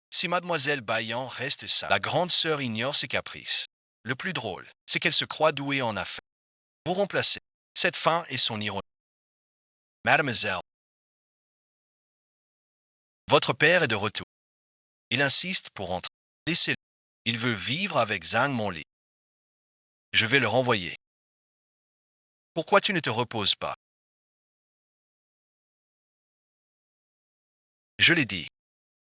Si mademoiselle Bayan reste sage, la grande sœur ignore ses caprices. Le plus drôle, c'est qu'elle se croit douée en affaires. Vous remplacez cette fin et son ironie. Mademoiselle, votre père est de retour. Il insiste pour rentrer. Laissez-le. Il veut vivre avec Zhang Monli. Je vais le renvoyer. Pourquoi tu ne te reposes pas? Je l'ai dit.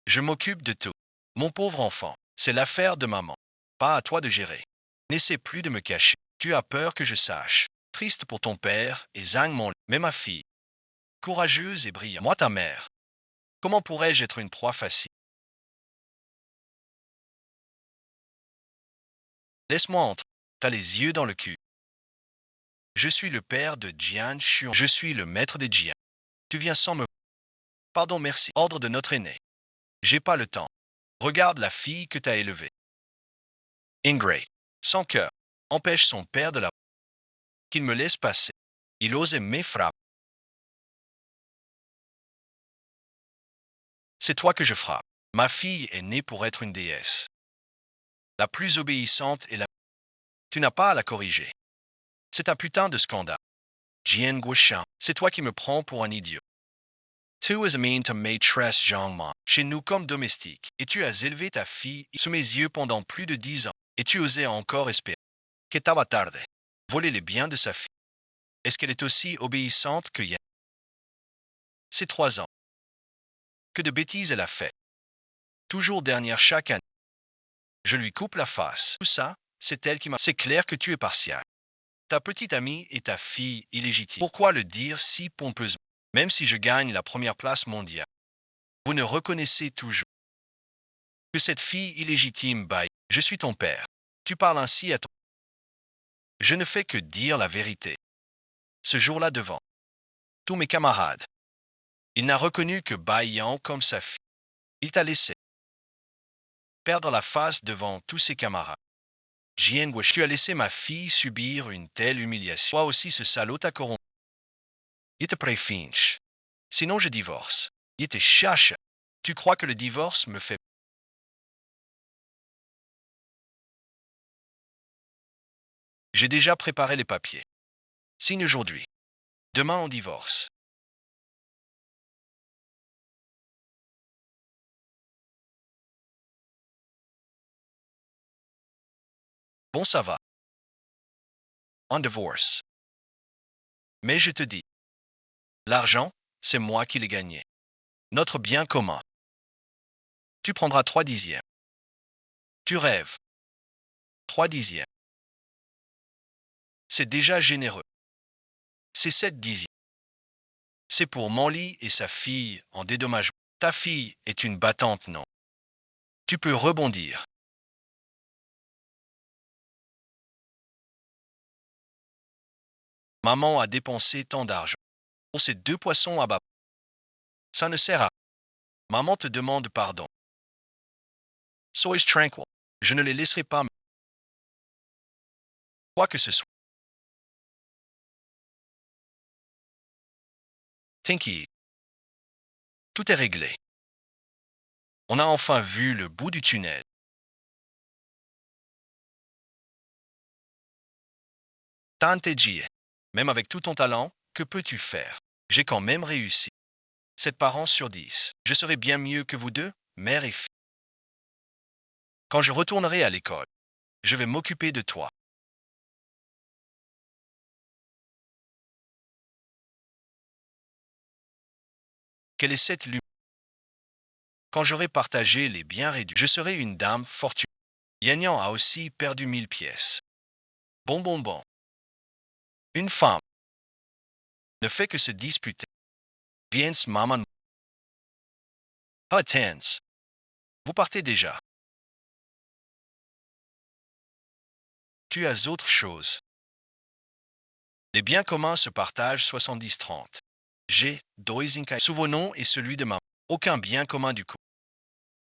Je m'occupe de tout. Mon pauvre enfant, c'est l'affaire de maman. Pas à toi de gérer. N'essaie plus de me cacher. Tu as peur que je sache. Triste pour ton père et Zhang Monli, mais ma fille. Courageuse et brillante. Moi ta mère. Comment pourrais-je être une proie facile? Laisse-moi entrer. T'as les yeux dans le cul. Je suis le père de Jian Xuan. Je suis le maître des Jian. Tu viens sans me... Pardon, merci. Ordre de notre aîné. J'ai pas le temps. Regarde la fille que t'as élevée. Ingrate. Sans cœur. Empêche son père de la... Qu'il me laisse passer. Il osait me frapper. C'est toi que je frappe. Ma fille est née pour être une déesse. La plus obéissante et la... Tu n'as pas à la corriger. C'est un putain de scandale. Jian Guoshan, c'est toi qui me prends pour un idiot. Tu es mean to maîtresse Zhang chez nous comme domestique, et tu as élevé ta fille sous mes yeux pendant plus de 10 ans, et tu osais encore espérer que t'ava tarde, voler les biens de sa fille. Est-ce qu'elle est aussi obéissante que Yan? C'est 3 ans. Que de bêtises elle a fait. Toujours dernière chaque année. Je lui coupe la face. Tout ça, c'est elle qui m'a... C'est clair que tu es partial. Ta petite amie est ta fille illégitime. Pourquoi le dire si pompeusement? Même si je gagne la première place mondiale, vous ne reconnaissez toujours que cette fille illégitime baille. Je suis ton père. Tu parles ainsi à ton... Je ne fais que dire la vérité. Ce jour-là devant tous mes camarades, il n'a reconnu que Bai Yang comme sa fille. Il t'a laissé perdre la face devant tous ses camarades. Jian Guo, tu as laissé ma fille subir une telle humiliation. Toi aussi, ce salaud t'a corrompu. Il te préfinche. Sinon, je divorce. Il te cherche. Tu crois que le divorce me fait J'ai déjà préparé les papiers. Signe aujourd'hui. Demain, on divorce. Bon, ça va. On divorce. Mais je te dis, l'argent, c'est moi qui l'ai gagné. Notre bien commun. Tu prendras 3/10. Tu rêves. 3/10. C'est déjà généreux. C'est 7/10. C'est pour Manly et sa fille en dédommagement. Ta fille est une battante, non? Tu peux rebondir. Maman a dépensé tant d'argent pour ces 2 poissons à bas. Ça ne sert à. Maman te demande pardon. Sois tranquille. Je ne les laisserai pas. Quoi que ce soit. T'inquiète. Tout est réglé. On a enfin vu le bout du tunnel. Tante J. Même avec tout ton talent, que peux-tu faire? J'ai quand même réussi. 7 parents sur 10. Je serai bien mieux que vous deux, mère et fille. Quand je retournerai à l'école, je vais m'occuper de toi. Quelle est cette lumière? Quand j'aurai partagé les biens réduits, je serai une dame fortunée. Yanyan a aussi perdu 1000 pièces. Bon, bon, bon. Une femme ne fait que se disputer. Viens, maman. Attends. Vous partez déjà. Tu as autre chose. Les biens communs se partagent 70-30. J'ai Doisinkai. Souvenons et celui de maman. Aucun bien commun du coup.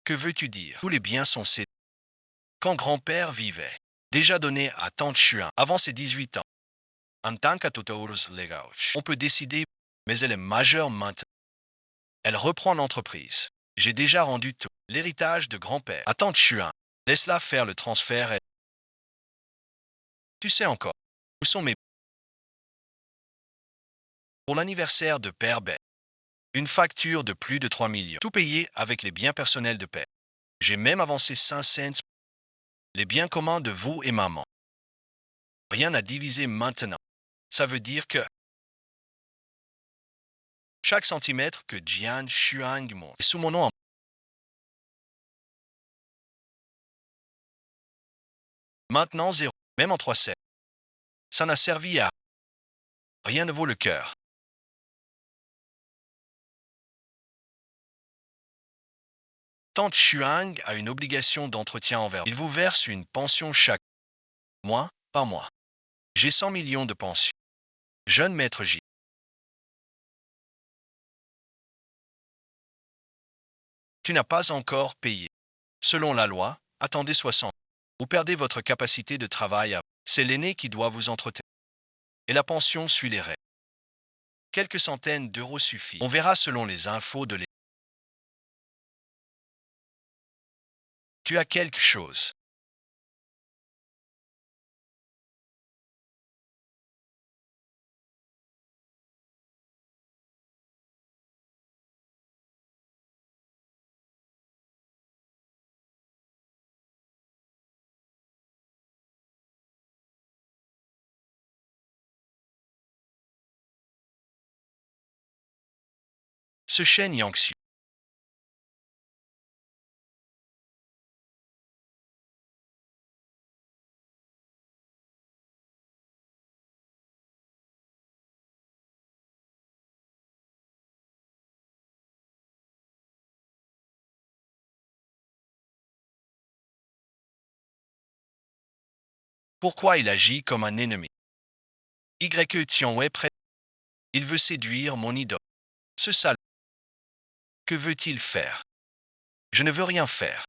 Que veux-tu dire? Tous les biens sont cédés. Quand grand-père vivait, déjà donné à tante Chuan avant ses 18 ans. En tant qu'atotaurus legauch, on peut décider, mais elle est majeure maintenant. Elle reprend l'entreprise. J'ai déjà rendu tout. L'héritage de grand-père à tante Chuan. Laisse-la faire le transfert. Tu sais encore. Où sont mes... Pour l'anniversaire de Père Ben. Une facture de plus de 3 millions. Tout payé avec les biens personnels de Père. J'ai même avancé 5 cents. Les biens communs de vous et maman. Rien à diviser maintenant. Ça veut dire que chaque centimètre que Jian Xuang monte est sous mon nom. Maintenant zéro. Même en 3 cents. Ça n'a servi à rien ne vaut le cœur. Tante Xuang a une obligation d'entretien envers. Il vous verse une pension chaque mois par mois. J'ai 100 millions de pensions. Jeune maître J. Tu n'as pas encore payé. Selon la loi, attendez 60. Vous perdez votre capacité de travail à... C'est l'aîné qui doit vous entretenir. Et la pension suit les règles. Quelques centaines d'euros suffisent. On verra selon les infos de l'État. Tu as quelque chose. Ce chêne Yangxiu. Pourquoi il agit comme un ennemi? Y Tianwei prêt. Il veut séduire mon idole. Ce salaud. Que veut-il faire? Je ne veux rien faire.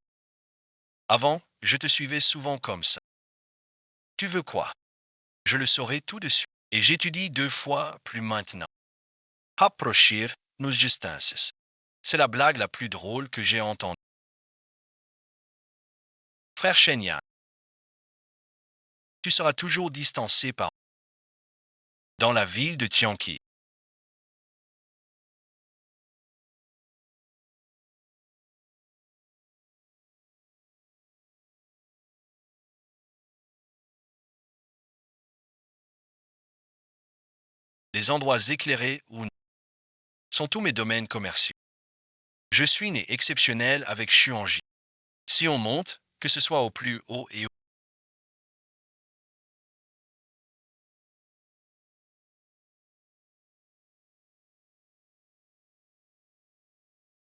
Avant, je te suivais souvent comme ça. Tu veux quoi? Je le saurai tout de suite. Et j'étudie 2 fois plus maintenant. Approchir nos justices. C'est la blague la plus drôle que j'ai entendue. Frère Shenyang. tu seras toujours distancé par dans la ville de Tianqi. Les endroits éclairés ou non sont tous mes domaines commerciaux. Je suis né exceptionnel avec Xuanji. Si on monte, que ce soit au plus haut et